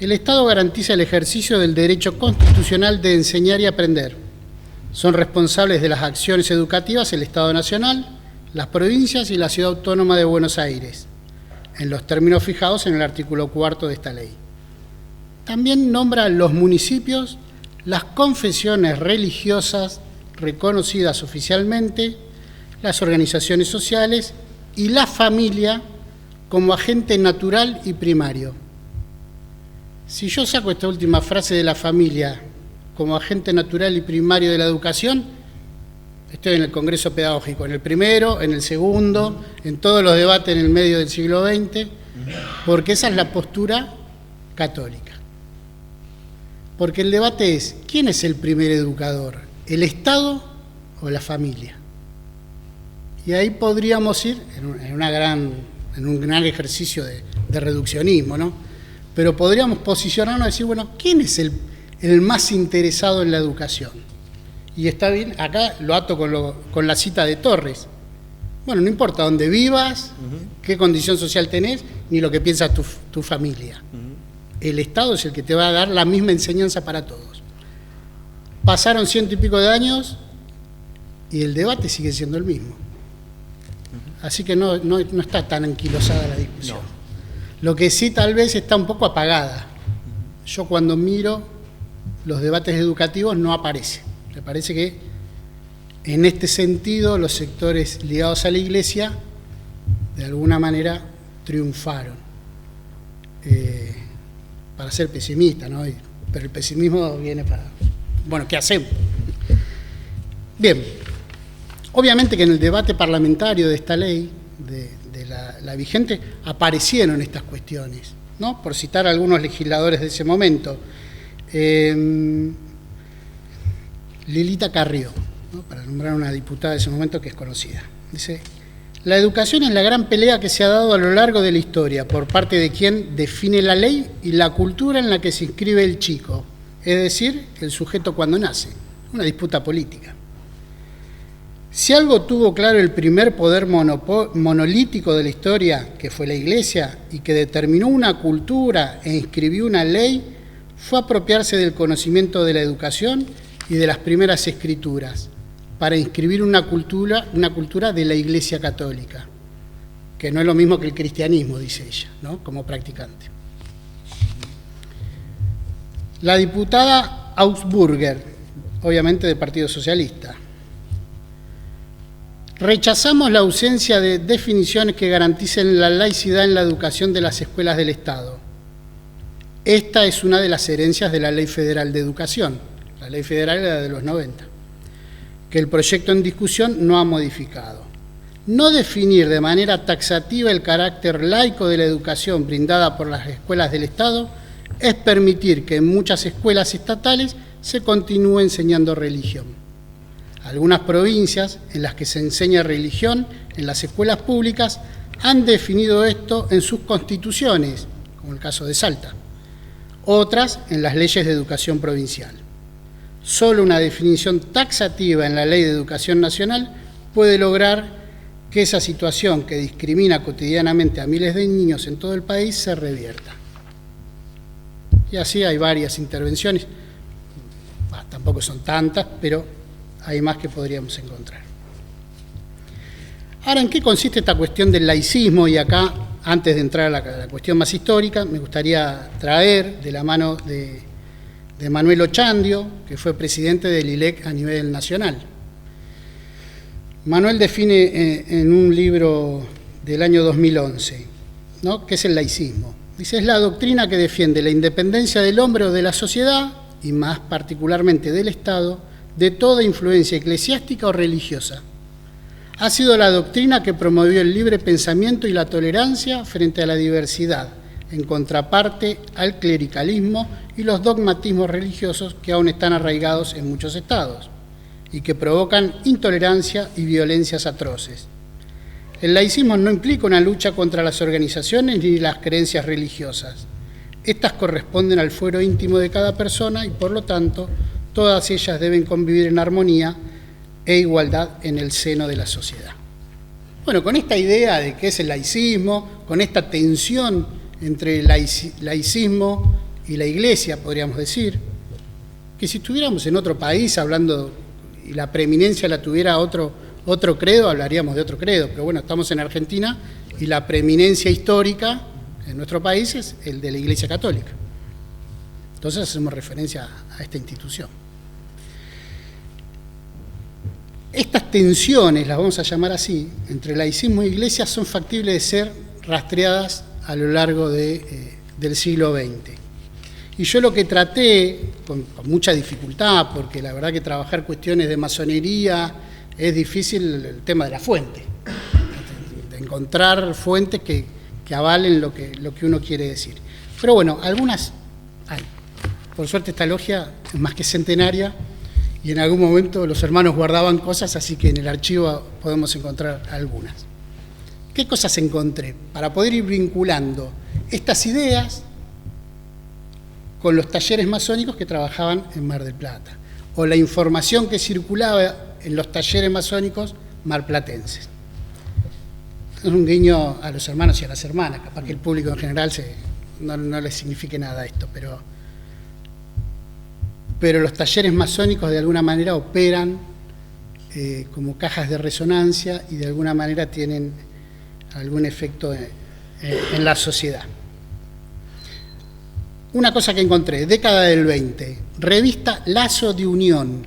el Estado garantiza el ejercicio del derecho constitucional de enseñar y aprender. Son responsables de las acciones educativas el Estado Nacional, las provincias y la Ciudad Autónoma de Buenos Aires, en los términos fijados en el artículo 4 de esta ley. También nombra los municipios, las confesiones religiosas reconocidas oficialmente, las organizaciones sociales y la familia como agente natural y primario. Si yo saco esta última frase de la familia como agente natural y primario de la educación, estoy en el Congreso Pedagógico, en el primero, en el segundo, en todos los debates en el medio del siglo XX, porque esa es la postura católica. Porque el debate es, ¿quién es el primer educador? ¿El Estado o la familia? Y ahí podríamos ir en un gran ejercicio de reduccionismo, ¿no? Pero podríamos posicionarnos y decir, bueno, ¿quién es el más interesado en la educación? Y está bien, acá lo ato con la cita de Torres. Bueno, no importa dónde vivas, qué condición social tenés, ni lo que piensa tu familia. El Estado es el que te va a dar la misma enseñanza para todos. Pasaron 100 y pico de años y el debate sigue siendo el mismo. Así que no está tan anquilosada la discusión. No. Lo que sí tal vez está un poco apagada. Yo cuando miro los debates educativos no aparece. Me parece que en este sentido los sectores ligados a la Iglesia de alguna manera triunfaron. Para ser pesimista, ¿no? Pero el pesimismo viene para... Bueno, ¿qué hacemos? Bien. Obviamente que en el debate parlamentario de esta ley, de la vigente, aparecieron estas cuestiones, ¿no? Por citar a algunos legisladores de ese momento. Lilita Carrió, ¿no? Para nombrar una diputada de ese momento que es conocida. Dice, la educación es la gran pelea que se ha dado a lo largo de la historia por parte de quien define la ley y la cultura en la que se inscribe el chico, es decir, el sujeto cuando nace, una disputa política. Si algo tuvo claro el primer poder monolítico de la historia, que fue la Iglesia, y que determinó una cultura e inscribió una ley, fue apropiarse del conocimiento de la educación y de las primeras escrituras, para inscribir una cultura de la Iglesia Católica, que no es lo mismo que el cristianismo, dice ella, ¿no? Como practicante. La diputada Augsburger, obviamente del Partido Socialista. Rechazamos la ausencia de definiciones que garanticen la laicidad en la educación de las escuelas del Estado. Esta es una de las herencias de la Ley Federal de Educación, la Ley Federal era de los 90, que el proyecto en discusión no ha modificado. No definir de manera taxativa el carácter laico de la educación brindada por las escuelas del Estado es permitir que en muchas escuelas estatales se continúe enseñando religión. Algunas provincias en las que se enseña religión en las escuelas públicas han definido esto en sus constituciones, como el caso de Salta. Otras en las leyes de educación provincial. Solo una definición taxativa en la Ley de Educación Nacional puede lograr que esa situación que discrimina cotidianamente a miles de niños en todo el país se revierta. Y así hay varias intervenciones, tampoco son tantas, pero hay más que podríamos encontrar. Ahora, ¿en qué consiste esta cuestión del laicismo? Y acá, antes de entrar a la cuestión más histórica, me gustaría traer de la mano de Manuel Ochandio, que fue presidente del ILEC a nivel nacional. Manuel define en un libro del año 2011, ¿no?, qué es el laicismo. Dice, es la doctrina que defiende la independencia del hombre o de la sociedad, y más particularmente del Estado, de toda influencia eclesiástica o religiosa. Ha sido la doctrina que promovió el libre pensamiento y la tolerancia frente a la diversidad, en contraparte al clericalismo y los dogmatismos religiosos que aún están arraigados en muchos estados y que provocan intolerancia y violencias atroces. El laicismo no implica una lucha contra las organizaciones ni las creencias religiosas. Estas corresponden al fuero íntimo de cada persona y, por lo tanto, todas ellas deben convivir en armonía e igualdad en el seno de la sociedad. Bueno, con esta idea de qué es el laicismo, con esta tensión entre el laicismo y la Iglesia, podríamos decir, que si estuviéramos en otro país hablando y la preeminencia la tuviera otro credo, hablaríamos de otro credo, pero bueno, estamos en Argentina y la preeminencia histórica en nuestro país es el de la Iglesia Católica. Entonces hacemos referencia a esta institución. Estas tensiones, las vamos a llamar así, entre laicismo e Iglesia son factibles de ser rastreadas a lo largo del siglo XX. Y yo lo que traté, con mucha dificultad, porque la verdad que trabajar cuestiones de masonería es difícil, el tema de la fuente, de encontrar fuentes que avalen lo que uno quiere decir. Pero bueno, algunas hay. Por suerte esta logia es más que centenaria y en algún momento los hermanos guardaban cosas, así que en el archivo podemos encontrar algunas. ¿Qué cosas encontré? Para poder ir vinculando estas ideas con los talleres masónicos que trabajaban en Mar del Plata, o la información que circulaba en los talleres masónicos marplatenses. Es un guiño a los hermanos y a las hermanas, capaz que el público en general no les signifique nada esto, pero los talleres masónicos de alguna manera operan como cajas de resonancia y de alguna manera tienen algún efecto en la sociedad. Una cosa que encontré, década del 20, revista Lazo de Unión.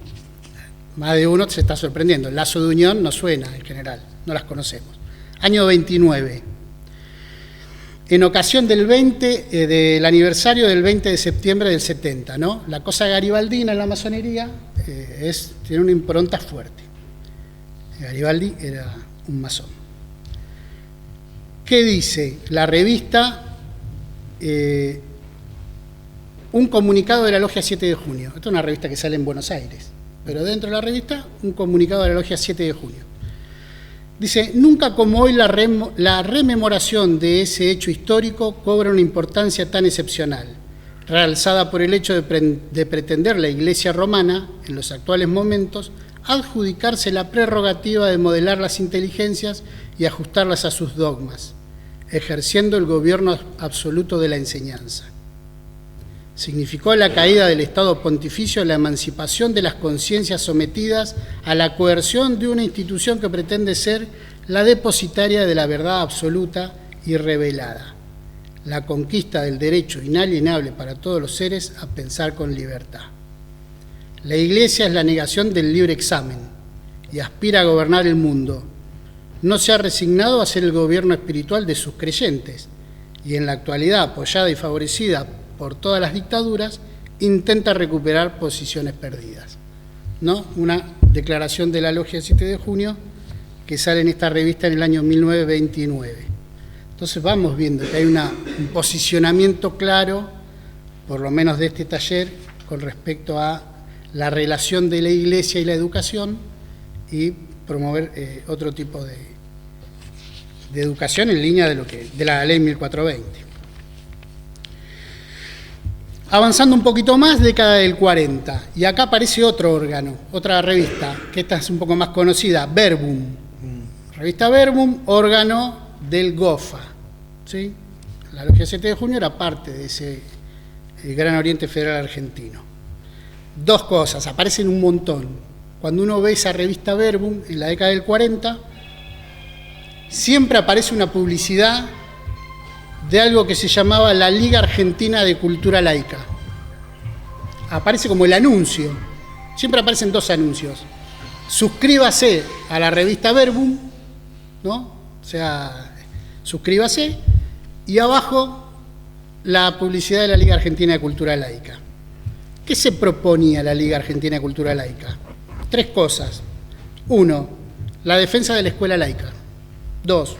Más de uno se está sorprendiendo, Lazo de Unión no suena en general, no las conocemos. Año 29. En ocasión del del aniversario del 20 de septiembre del 70, ¿no? La cosa garibaldina en la masonería tiene una impronta fuerte. Garibaldi era un masón. ¿Qué dice la revista? Un comunicado de la Logia 7 de Junio. Esta es una revista que sale en Buenos Aires, pero dentro de la revista, un comunicado de la Logia 7 de Junio. Dice, nunca como hoy la rememoración de ese hecho histórico cobra una importancia tan excepcional, realzada por el hecho de pretender la Iglesia romana, en los actuales momentos, adjudicarse la prerrogativa de modelar las inteligencias y ajustarlas a sus dogmas, ejerciendo el gobierno absoluto de la enseñanza. Significó la caída del Estado pontificio la emancipación de las conciencias sometidas a la coerción de una institución que pretende ser la depositaria de la verdad absoluta y revelada, la conquista del derecho inalienable para todos los seres a pensar con libertad. La Iglesia es la negación del libre examen y aspira a gobernar el mundo. No se ha resignado a ser el gobierno espiritual de sus creyentes y en la actualidad, apoyada y favorecida por todas las dictaduras, intenta recuperar posiciones perdidas, ¿no? Una declaración de la Logia 7 de Junio que sale en esta revista en el año 1929. Entonces vamos viendo que hay un posicionamiento claro por lo menos de este taller, con respecto a la relación de la Iglesia y la educación y promover otro tipo de educación en línea de la ley 1420. Avanzando un poquito más, década del 40, y acá aparece otro órgano, otra revista, que esta es un poco más conocida, Verbum. Revista Verbum, órgano del GOFA, ¿sí? La Logia 7 de Junio era parte de ese Gran Oriente Federal Argentino. Dos cosas, aparecen un montón. Cuando uno ve esa revista Verbum en la década del 40, siempre aparece una publicidad de algo que se llamaba la Liga Argentina de Cultura Laica. Aparece como el anuncio. Siempre aparecen dos anuncios. Suscríbase a la revista Verbum, ¿no? O sea, suscríbase. Y abajo, la publicidad de la Liga Argentina de Cultura Laica. ¿Qué se proponía la Liga Argentina de Cultura Laica? Tres cosas. Uno, la defensa de la escuela laica. Dos,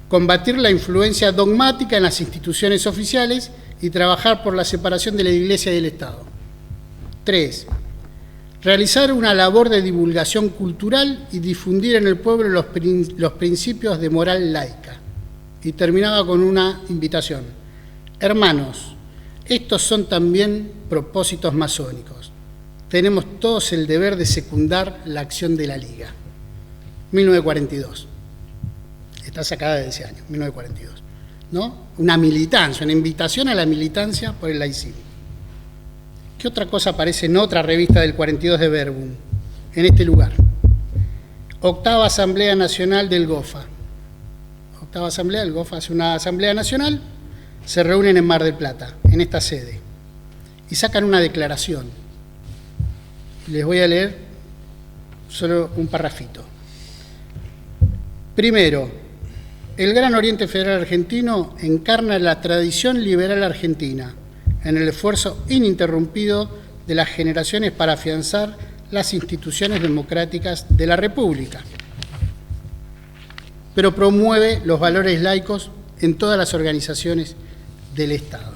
combatir la influencia dogmática en las instituciones oficiales y trabajar por la separación de la Iglesia y del Estado. 3. Realizar una labor de divulgación cultural y difundir en el pueblo los principios de moral laica. Y terminaba con una invitación. Hermanos, estos son también propósitos masónicos. Tenemos todos el deber de secundar la acción de la Liga. 1942. Está sacada de ese año, 1942, ¿no? Una militancia, una invitación a la militancia por el laicismo. ¿Qué otra cosa aparece en otra revista del 42 de Verbum? En este lugar. Octava Asamblea Nacional del GOFA. Octava Asamblea, el GOFA hace una Asamblea Nacional, se reúnen en Mar del Plata, en esta sede, y sacan una declaración. Les voy a leer solo un parrafito. Primero, el Gran Oriente Federal Argentino encarna la tradición liberal argentina en el esfuerzo ininterrumpido de las generaciones para afianzar las instituciones democráticas de la República, pero promueve los valores laicos en todas las organizaciones del Estado.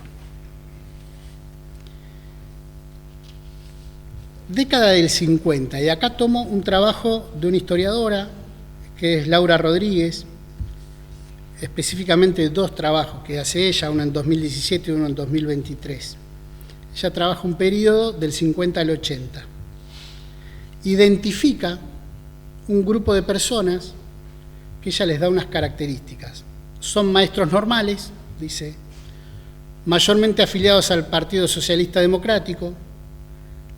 Década del 50, y acá tomo un trabajo de una historiadora, que es Laura Rodríguez, específicamente dos trabajos que hace ella, uno en 2017 y uno en 2023. Ella trabaja un periodo del 50 al 80. Identifica un grupo de personas que ella les da unas características. Son maestros normales, dice, mayormente afiliados al Partido Socialista Democrático,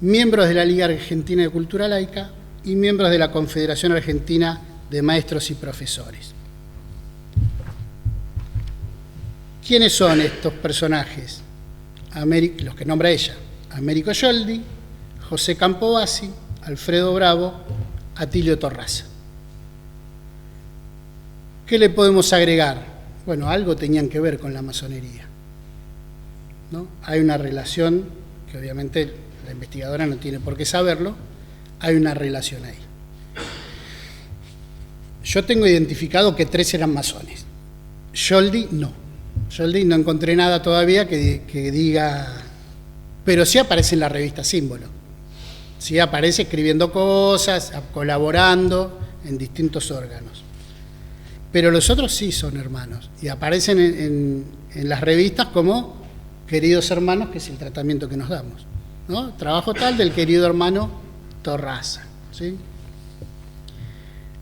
miembros de la Liga Argentina de Cultura Laica y miembros de la Confederación Argentina de Maestros y Profesores. ¿Quiénes son estos personajes? Los que nombra ella: Américo Yoldi, José Campobasi, Alfredo Bravo, Atilio Torraza. ¿Qué le podemos agregar? Bueno, algo tenían que ver con la masonería, ¿no? Hay una relación que obviamente la investigadora no tiene por qué saberlo, hay una relación ahí. Yo tengo identificado que 3 eran masones. Yoldi no. Yoldi no encontré nada todavía que diga, pero sí aparece en la revista Símbolo. Sí aparece escribiendo cosas, colaborando en distintos órganos. Pero los otros sí son hermanos y aparecen en las revistas como queridos hermanos, que es el tratamiento que nos damos, ¿no? Trabajo tal del querido hermano Torraza, ¿sí?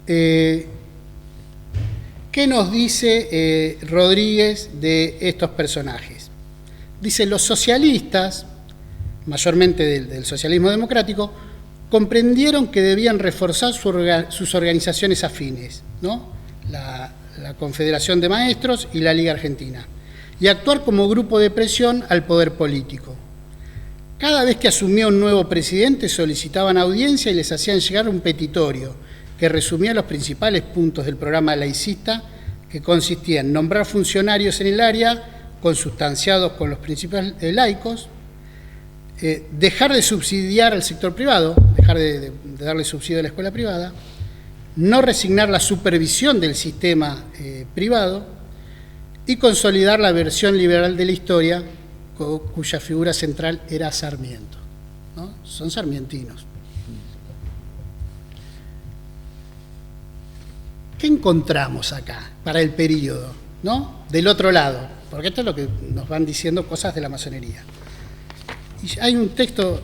¿Qué nos dice Rodríguez de estos personajes? Dice: los socialistas, mayormente del socialismo democrático, comprendieron que debían reforzar sus organizaciones afines, ¿no? La Confederación de Maestros y la Liga Argentina, y actuar como grupo de presión al poder político. Cada vez que asumía un nuevo presidente solicitaban audiencia y les hacían llegar un petitorio que resumía los principales puntos del programa laicista, que consistía en nombrar funcionarios en el área consustanciados con los principios laicos, dejar de subsidiar al sector privado, dejar de darle subsidio a la escuela privada, no resignar la supervisión del sistema privado y consolidar la versión liberal de la historia cuya figura central era Sarmiento, ¿no? Son sarmientinos. ¿Qué encontramos acá para el período, ¿no? Del otro lado, porque esto es lo que nos van diciendo cosas de la masonería. Y hay un texto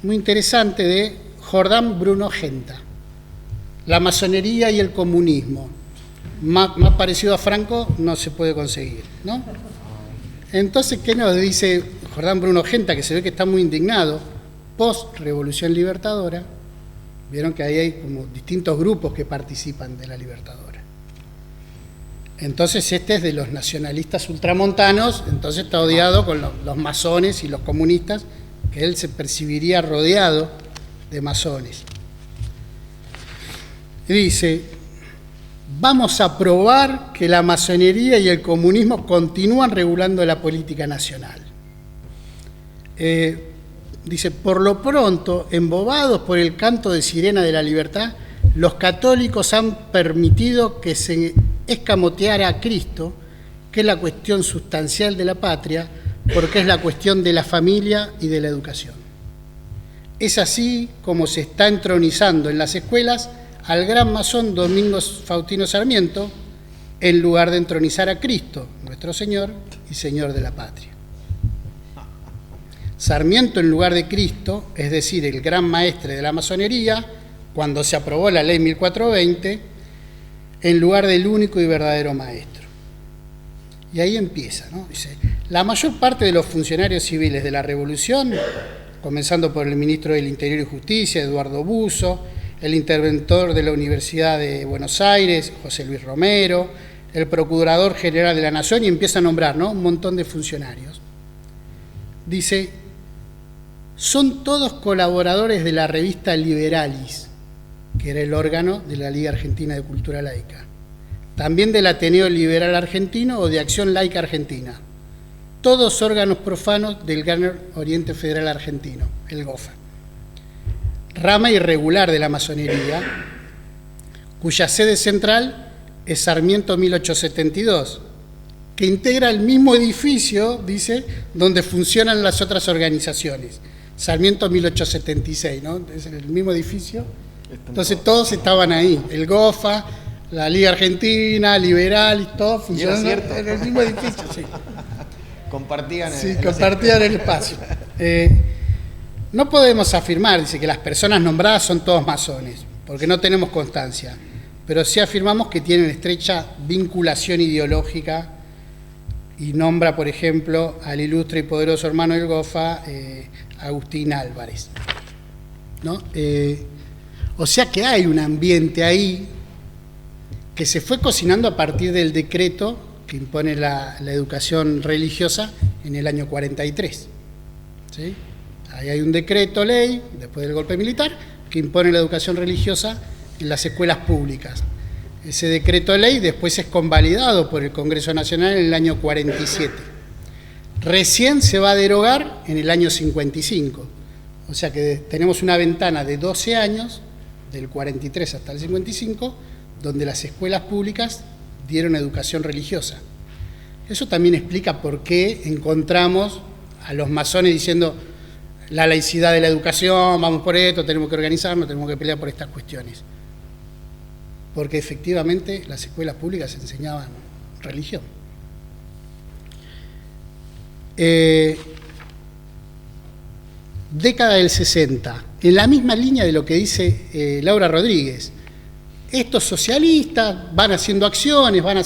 muy interesante de Jordán Bruno Genta, La masonería y el comunismo. Más parecido a Franco no se puede conseguir, ¿no? Entonces, ¿qué nos dice Jordán Bruno Genta, que se ve que está muy indignado, post-Revolución Libertadora? Vieron que ahí hay como distintos grupos que participan de la Libertadora. Entonces este es de los nacionalistas ultramontanos, entonces está odiado con los masones y los comunistas, que él se percibiría rodeado de masones. Y dice, vamos a probar que la masonería y el comunismo continúan regulando la política nacional. Dice, por lo pronto, embobados por el canto de sirena de la libertad, los católicos han permitido que se escamoteara a Cristo, que es la cuestión sustancial de la patria, porque es la cuestión de la familia y de la educación. Es así como se está entronizando en las escuelas al gran masón Domingo Faustino Sarmiento, en lugar de entronizar a Cristo, nuestro Señor y Señor de la patria. Sarmiento en lugar de Cristo, es decir, el gran maestre de la masonería, cuando se aprobó la ley 1420, en lugar del único y verdadero maestro. Y ahí empieza, ¿no? Dice, la mayor parte de los funcionarios civiles de la Revolución, comenzando por el ministro del Interior y Justicia, Eduardo Buzo, el interventor de la Universidad de Buenos Aires, José Luis Romero, el procurador general de la Nación, y empieza a nombrar, ¿no?, un montón de funcionarios. Dice, son todos colaboradores de la revista Liberalis, que era el órgano de la Liga Argentina de Cultura Laica, también del Ateneo Liberal Argentino o de Acción Laica Argentina, todos órganos profanos del Gran Oriente Federal Argentino, el GOFA, rama irregular de la masonería, cuya sede central es Sarmiento 1872, que integra el mismo edificio, dice, donde funcionan las otras organizaciones. Sarmiento 1876, ¿no? Es el mismo edificio. Entonces todos estaban ahí, el GOFA, la Liga Argentina, Liberal, y todo funcionando en el mismo edificio, sí. Compartían el espacio. No podemos afirmar, dice, que las personas nombradas son todos masones, porque no tenemos constancia, pero sí afirmamos que tienen estrecha vinculación ideológica, y nombra, por ejemplo, al ilustre y poderoso hermano del GOFA, Agustín Álvarez, ¿no? O sea que hay un ambiente ahí que se fue cocinando a partir del decreto que impone la educación religiosa en el año 43. ¿Sí? Ahí hay un decreto ley, después del golpe militar, que impone la educación religiosa en las escuelas públicas. Ese decreto ley después es convalidado por el Congreso Nacional en el año 47. Recién se va a derogar en el año 55. O sea que tenemos una ventana de 12 años, del 43 hasta el 55, donde las escuelas públicas dieron educación religiosa. Eso también explica por qué encontramos a los masones diciendo la laicidad de la educación, vamos por esto, tenemos que organizarnos, tenemos que pelear por estas cuestiones. Porque efectivamente las escuelas públicas enseñaban religión. Década del 60, en la misma línea de lo que dice Laura Rodríguez. Estos socialistas van haciendo acciones, van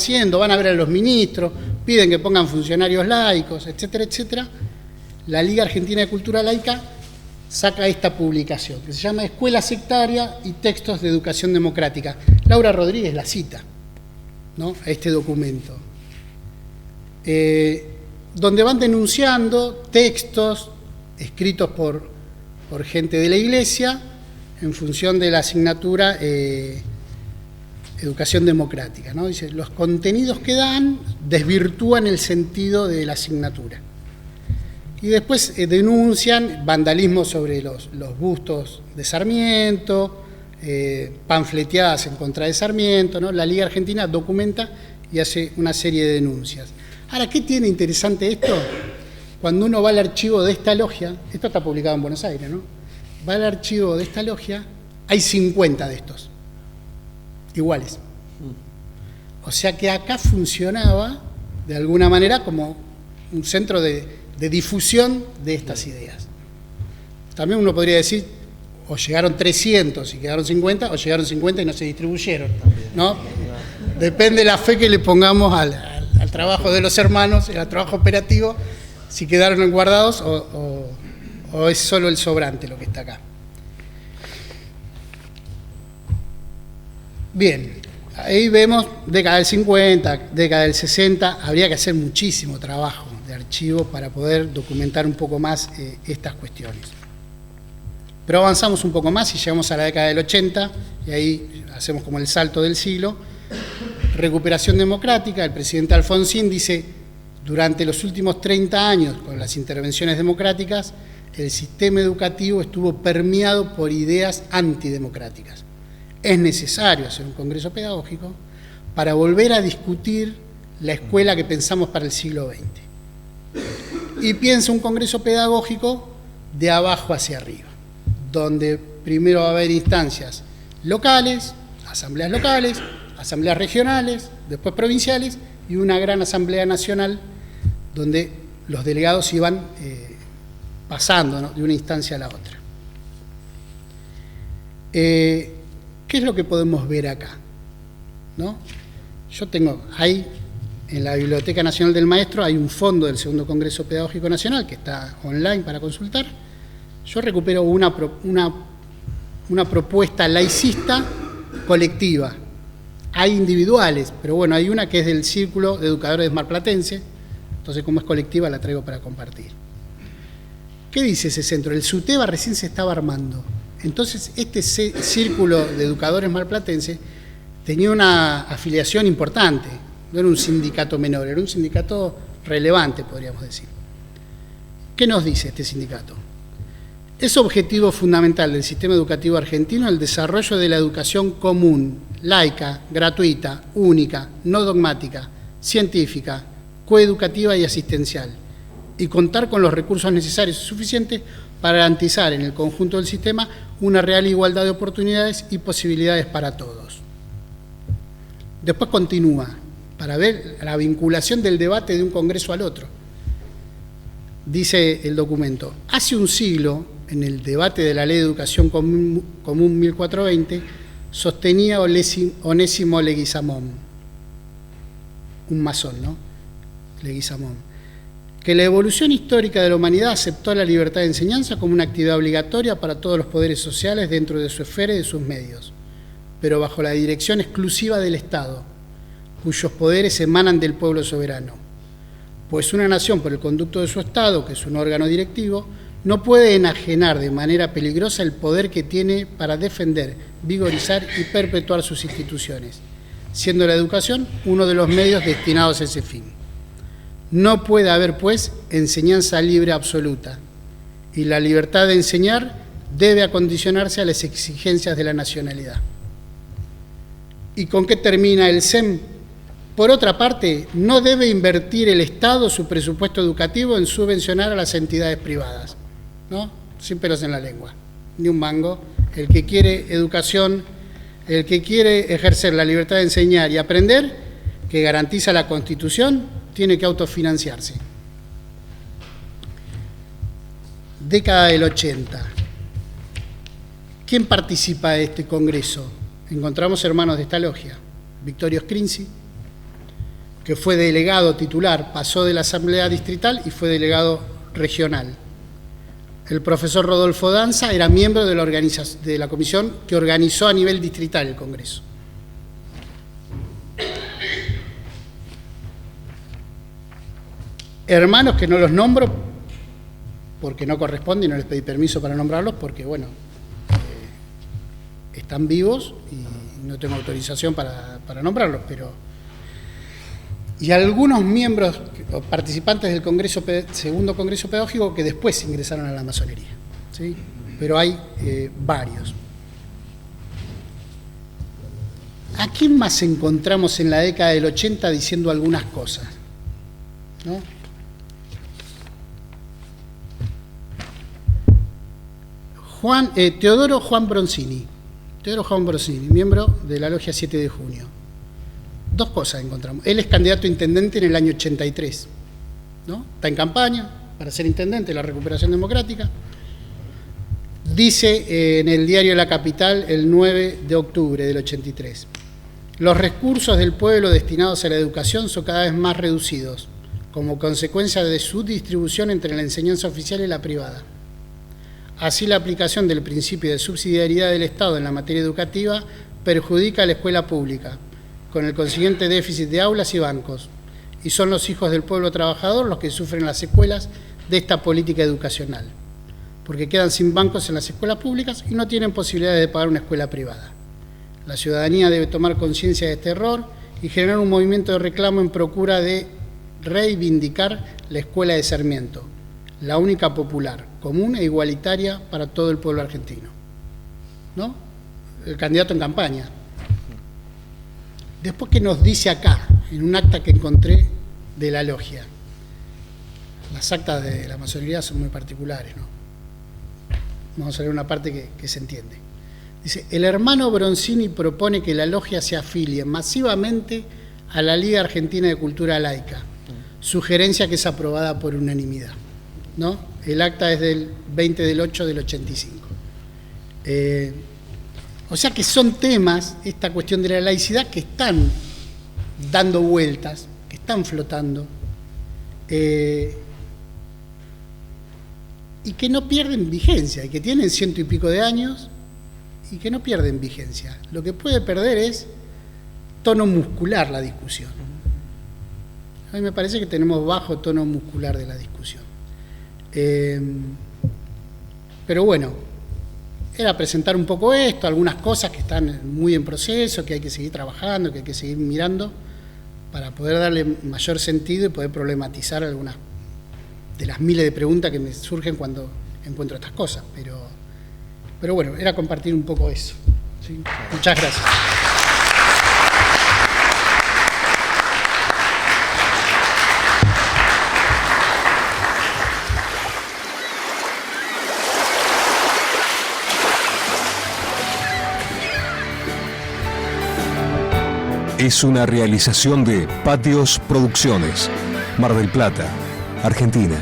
a ver a los ministros, piden que pongan funcionarios laicos, etcétera, etcétera. La Liga Argentina de Cultura Laica saca esta publicación, que se llama Escuela Sectaria y Textos de Educación Democrática. Laura Rodríguez la cita, ¿no?, a este documento, donde van denunciando textos escritos por gente de la Iglesia en función de la asignatura Educación Democrática, ¿no? Dice, los contenidos que dan desvirtúan el sentido de la asignatura. Y después denuncian vandalismo sobre los bustos de Sarmiento, panfleteadas en contra de Sarmiento, ¿no? La Liga Argentina documenta y hace una serie de denuncias. Ahora, ¿qué tiene interesante esto? cuando uno va al archivo de esta logia, esto está publicado en Buenos Aires, ¿no? Va al archivo de esta logia, hay 50 de estos, iguales. O sea que acá funcionaba, de alguna manera, como un centro de difusión de estas ideas. También uno podría decir, o llegaron 300 y quedaron 50, o llegaron 50 y no se distribuyeron, ¿no? Depende de la fe que le pongamos al trabajo de los hermanos, al trabajo operativo, si quedaron guardados o es solo el sobrante lo que está acá. Bien, ahí vemos década del 50, década del 60, habría que hacer muchísimo trabajo de archivo para poder documentar un poco más estas cuestiones. Pero avanzamos un poco más y llegamos a la década del 80, y ahí hacemos como el salto del siglo. Recuperación democrática, el presidente Alfonsín dice, durante los últimos 30 años, con las intervenciones democráticas, el sistema educativo estuvo permeado por ideas antidemocráticas. Es necesario hacer un congreso pedagógico para volver a discutir la escuela que pensamos para el siglo XX. Y piensa un congreso pedagógico de abajo hacia arriba, donde primero va a haber instancias locales, asambleas regionales, después provinciales y una gran asamblea nacional donde los delegados iban pasando, ¿no?, de una instancia a la otra. ¿Qué es lo que podemos ver acá? ¿No? Yo tengo ahí, en la Biblioteca Nacional del Maestro, hay un fondo del Segundo Congreso Pedagógico Nacional que está online para consultar. Yo recupero una propuesta laicista colectiva. Hay individuales, pero bueno, hay una que es del Círculo de Educadores Marplatense, entonces como es colectiva la traigo para compartir. ¿Qué dice ese centro? El SUTEBA recién se estaba armando. Entonces, este círculo de educadores marplatenses tenía una afiliación importante, no era un sindicato menor, era un sindicato relevante, podríamos decir. ¿Qué nos dice este sindicato? Es objetivo fundamental del sistema educativo argentino el desarrollo de la educación común, laica, gratuita, única, no dogmática, científica, coeducativa y asistencial, y contar con los recursos necesarios y suficientes para garantizar en el conjunto del sistema una real igualdad de oportunidades y posibilidades para todos. Después continúa, para ver la vinculación del debate de un congreso al otro. Dice el documento, hace un siglo, en el debate de la Ley de Educación Común 1420, sostenía Onésimo Leguizamón, un masón, ¿no? Leguizamón, que la evolución histórica de la humanidad aceptó la libertad de enseñanza como una actividad obligatoria para todos los poderes sociales dentro de su esfera y de sus medios, pero bajo la dirección exclusiva del Estado, cuyos poderes emanan del pueblo soberano. Pues una nación, por el conducto de su Estado, que es un órgano directivo, no puede enajenar de manera peligrosa el poder que tiene para defender, vigorizar y perpetuar sus instituciones, siendo la educación uno de los medios destinados a ese fin. No puede haber, pues, enseñanza libre absoluta, y la libertad de enseñar debe acondicionarse a las exigencias de la nacionalidad. ¿Y con qué termina el SEM? Por otra parte, no debe invertir el Estado su presupuesto educativo en subvencionar a las entidades privadas, ¿no? Sin pelos en la lengua, ni un mango. El que quiere educación, el que quiere ejercer la libertad de enseñar y aprender, que garantiza la Constitución, tiene que autofinanciarse. Década del 80. ¿Quién participa de este congreso? Encontramos hermanos de esta logia. Victorio Scrinzi, que fue delegado titular, pasó de la Asamblea Distrital y fue delegado regional. El profesor Rodolfo Danza era miembro de la comisión que organizó a nivel distrital el congreso. Hermanos que no los nombro porque no corresponde y no les pedí permiso para nombrarlos porque, bueno, están vivos y no tengo autorización para nombrarlos, pero... Y algunos miembros o participantes del segundo Congreso Pedagógico que después ingresaron a la masonería, ¿sí? Pero hay varios. ¿A quién más encontramos en la década del 80 diciendo algunas cosas? ¿No? Teodoro Juan Bronzini. Teodoro Juan Bronzini, miembro de la Logia 7 de Junio. Dos cosas encontramos. Él es candidato a intendente en el año 83, ¿no? Está en campaña para ser intendente de la Recuperación Democrática. Dice en el diario La Capital el 9 de octubre del 83: los recursos del pueblo destinados a la educación son cada vez más reducidos, como consecuencia de su distribución entre la enseñanza oficial y la privada. Así, la aplicación del principio de subsidiariedad del Estado en la materia educativa perjudica a la escuela pública, con el consiguiente déficit de aulas y bancos, y son los hijos del pueblo trabajador los que sufren las secuelas de esta política educacional, porque quedan sin bancos en las escuelas públicas y no tienen posibilidades de pagar una escuela privada. La ciudadanía debe tomar conciencia de este error y generar un movimiento de reclamo en procura de reivindicar la escuela de Sarmiento, la única popular, común e igualitaria para todo el pueblo argentino. ¿No? El candidato en campaña. Después, ¿qué nos dice acá, en un acta que encontré de la logia? Las actas de la masonería son muy particulares, ¿no? Vamos a leer una parte que se entiende. Dice: el hermano Bronzini propone que la logia se afilie masivamente a la Liga Argentina de Cultura Laica, sugerencia que es aprobada por unanimidad, ¿no? El acta es del 20 del 8 del 85. O sea que son temas, esta cuestión de la laicidad, que están dando vueltas, que están flotando, y que no pierden vigencia, y que tienen 100 y pico de años, y que no pierden vigencia. Lo que puede perder es tono muscular la discusión. A mí me parece que tenemos bajo tono muscular de la discusión. Pero bueno, era presentar un poco esto, algunas cosas que están muy en proceso, que hay que seguir trabajando, que hay que seguir mirando para poder darle mayor sentido y poder problematizar algunas de las miles de preguntas que me surgen cuando encuentro estas cosas. Pero bueno, era compartir un poco eso. ¿Sí? Muchas gracias. Es una realización de Patios Producciones, Mar del Plata, Argentina.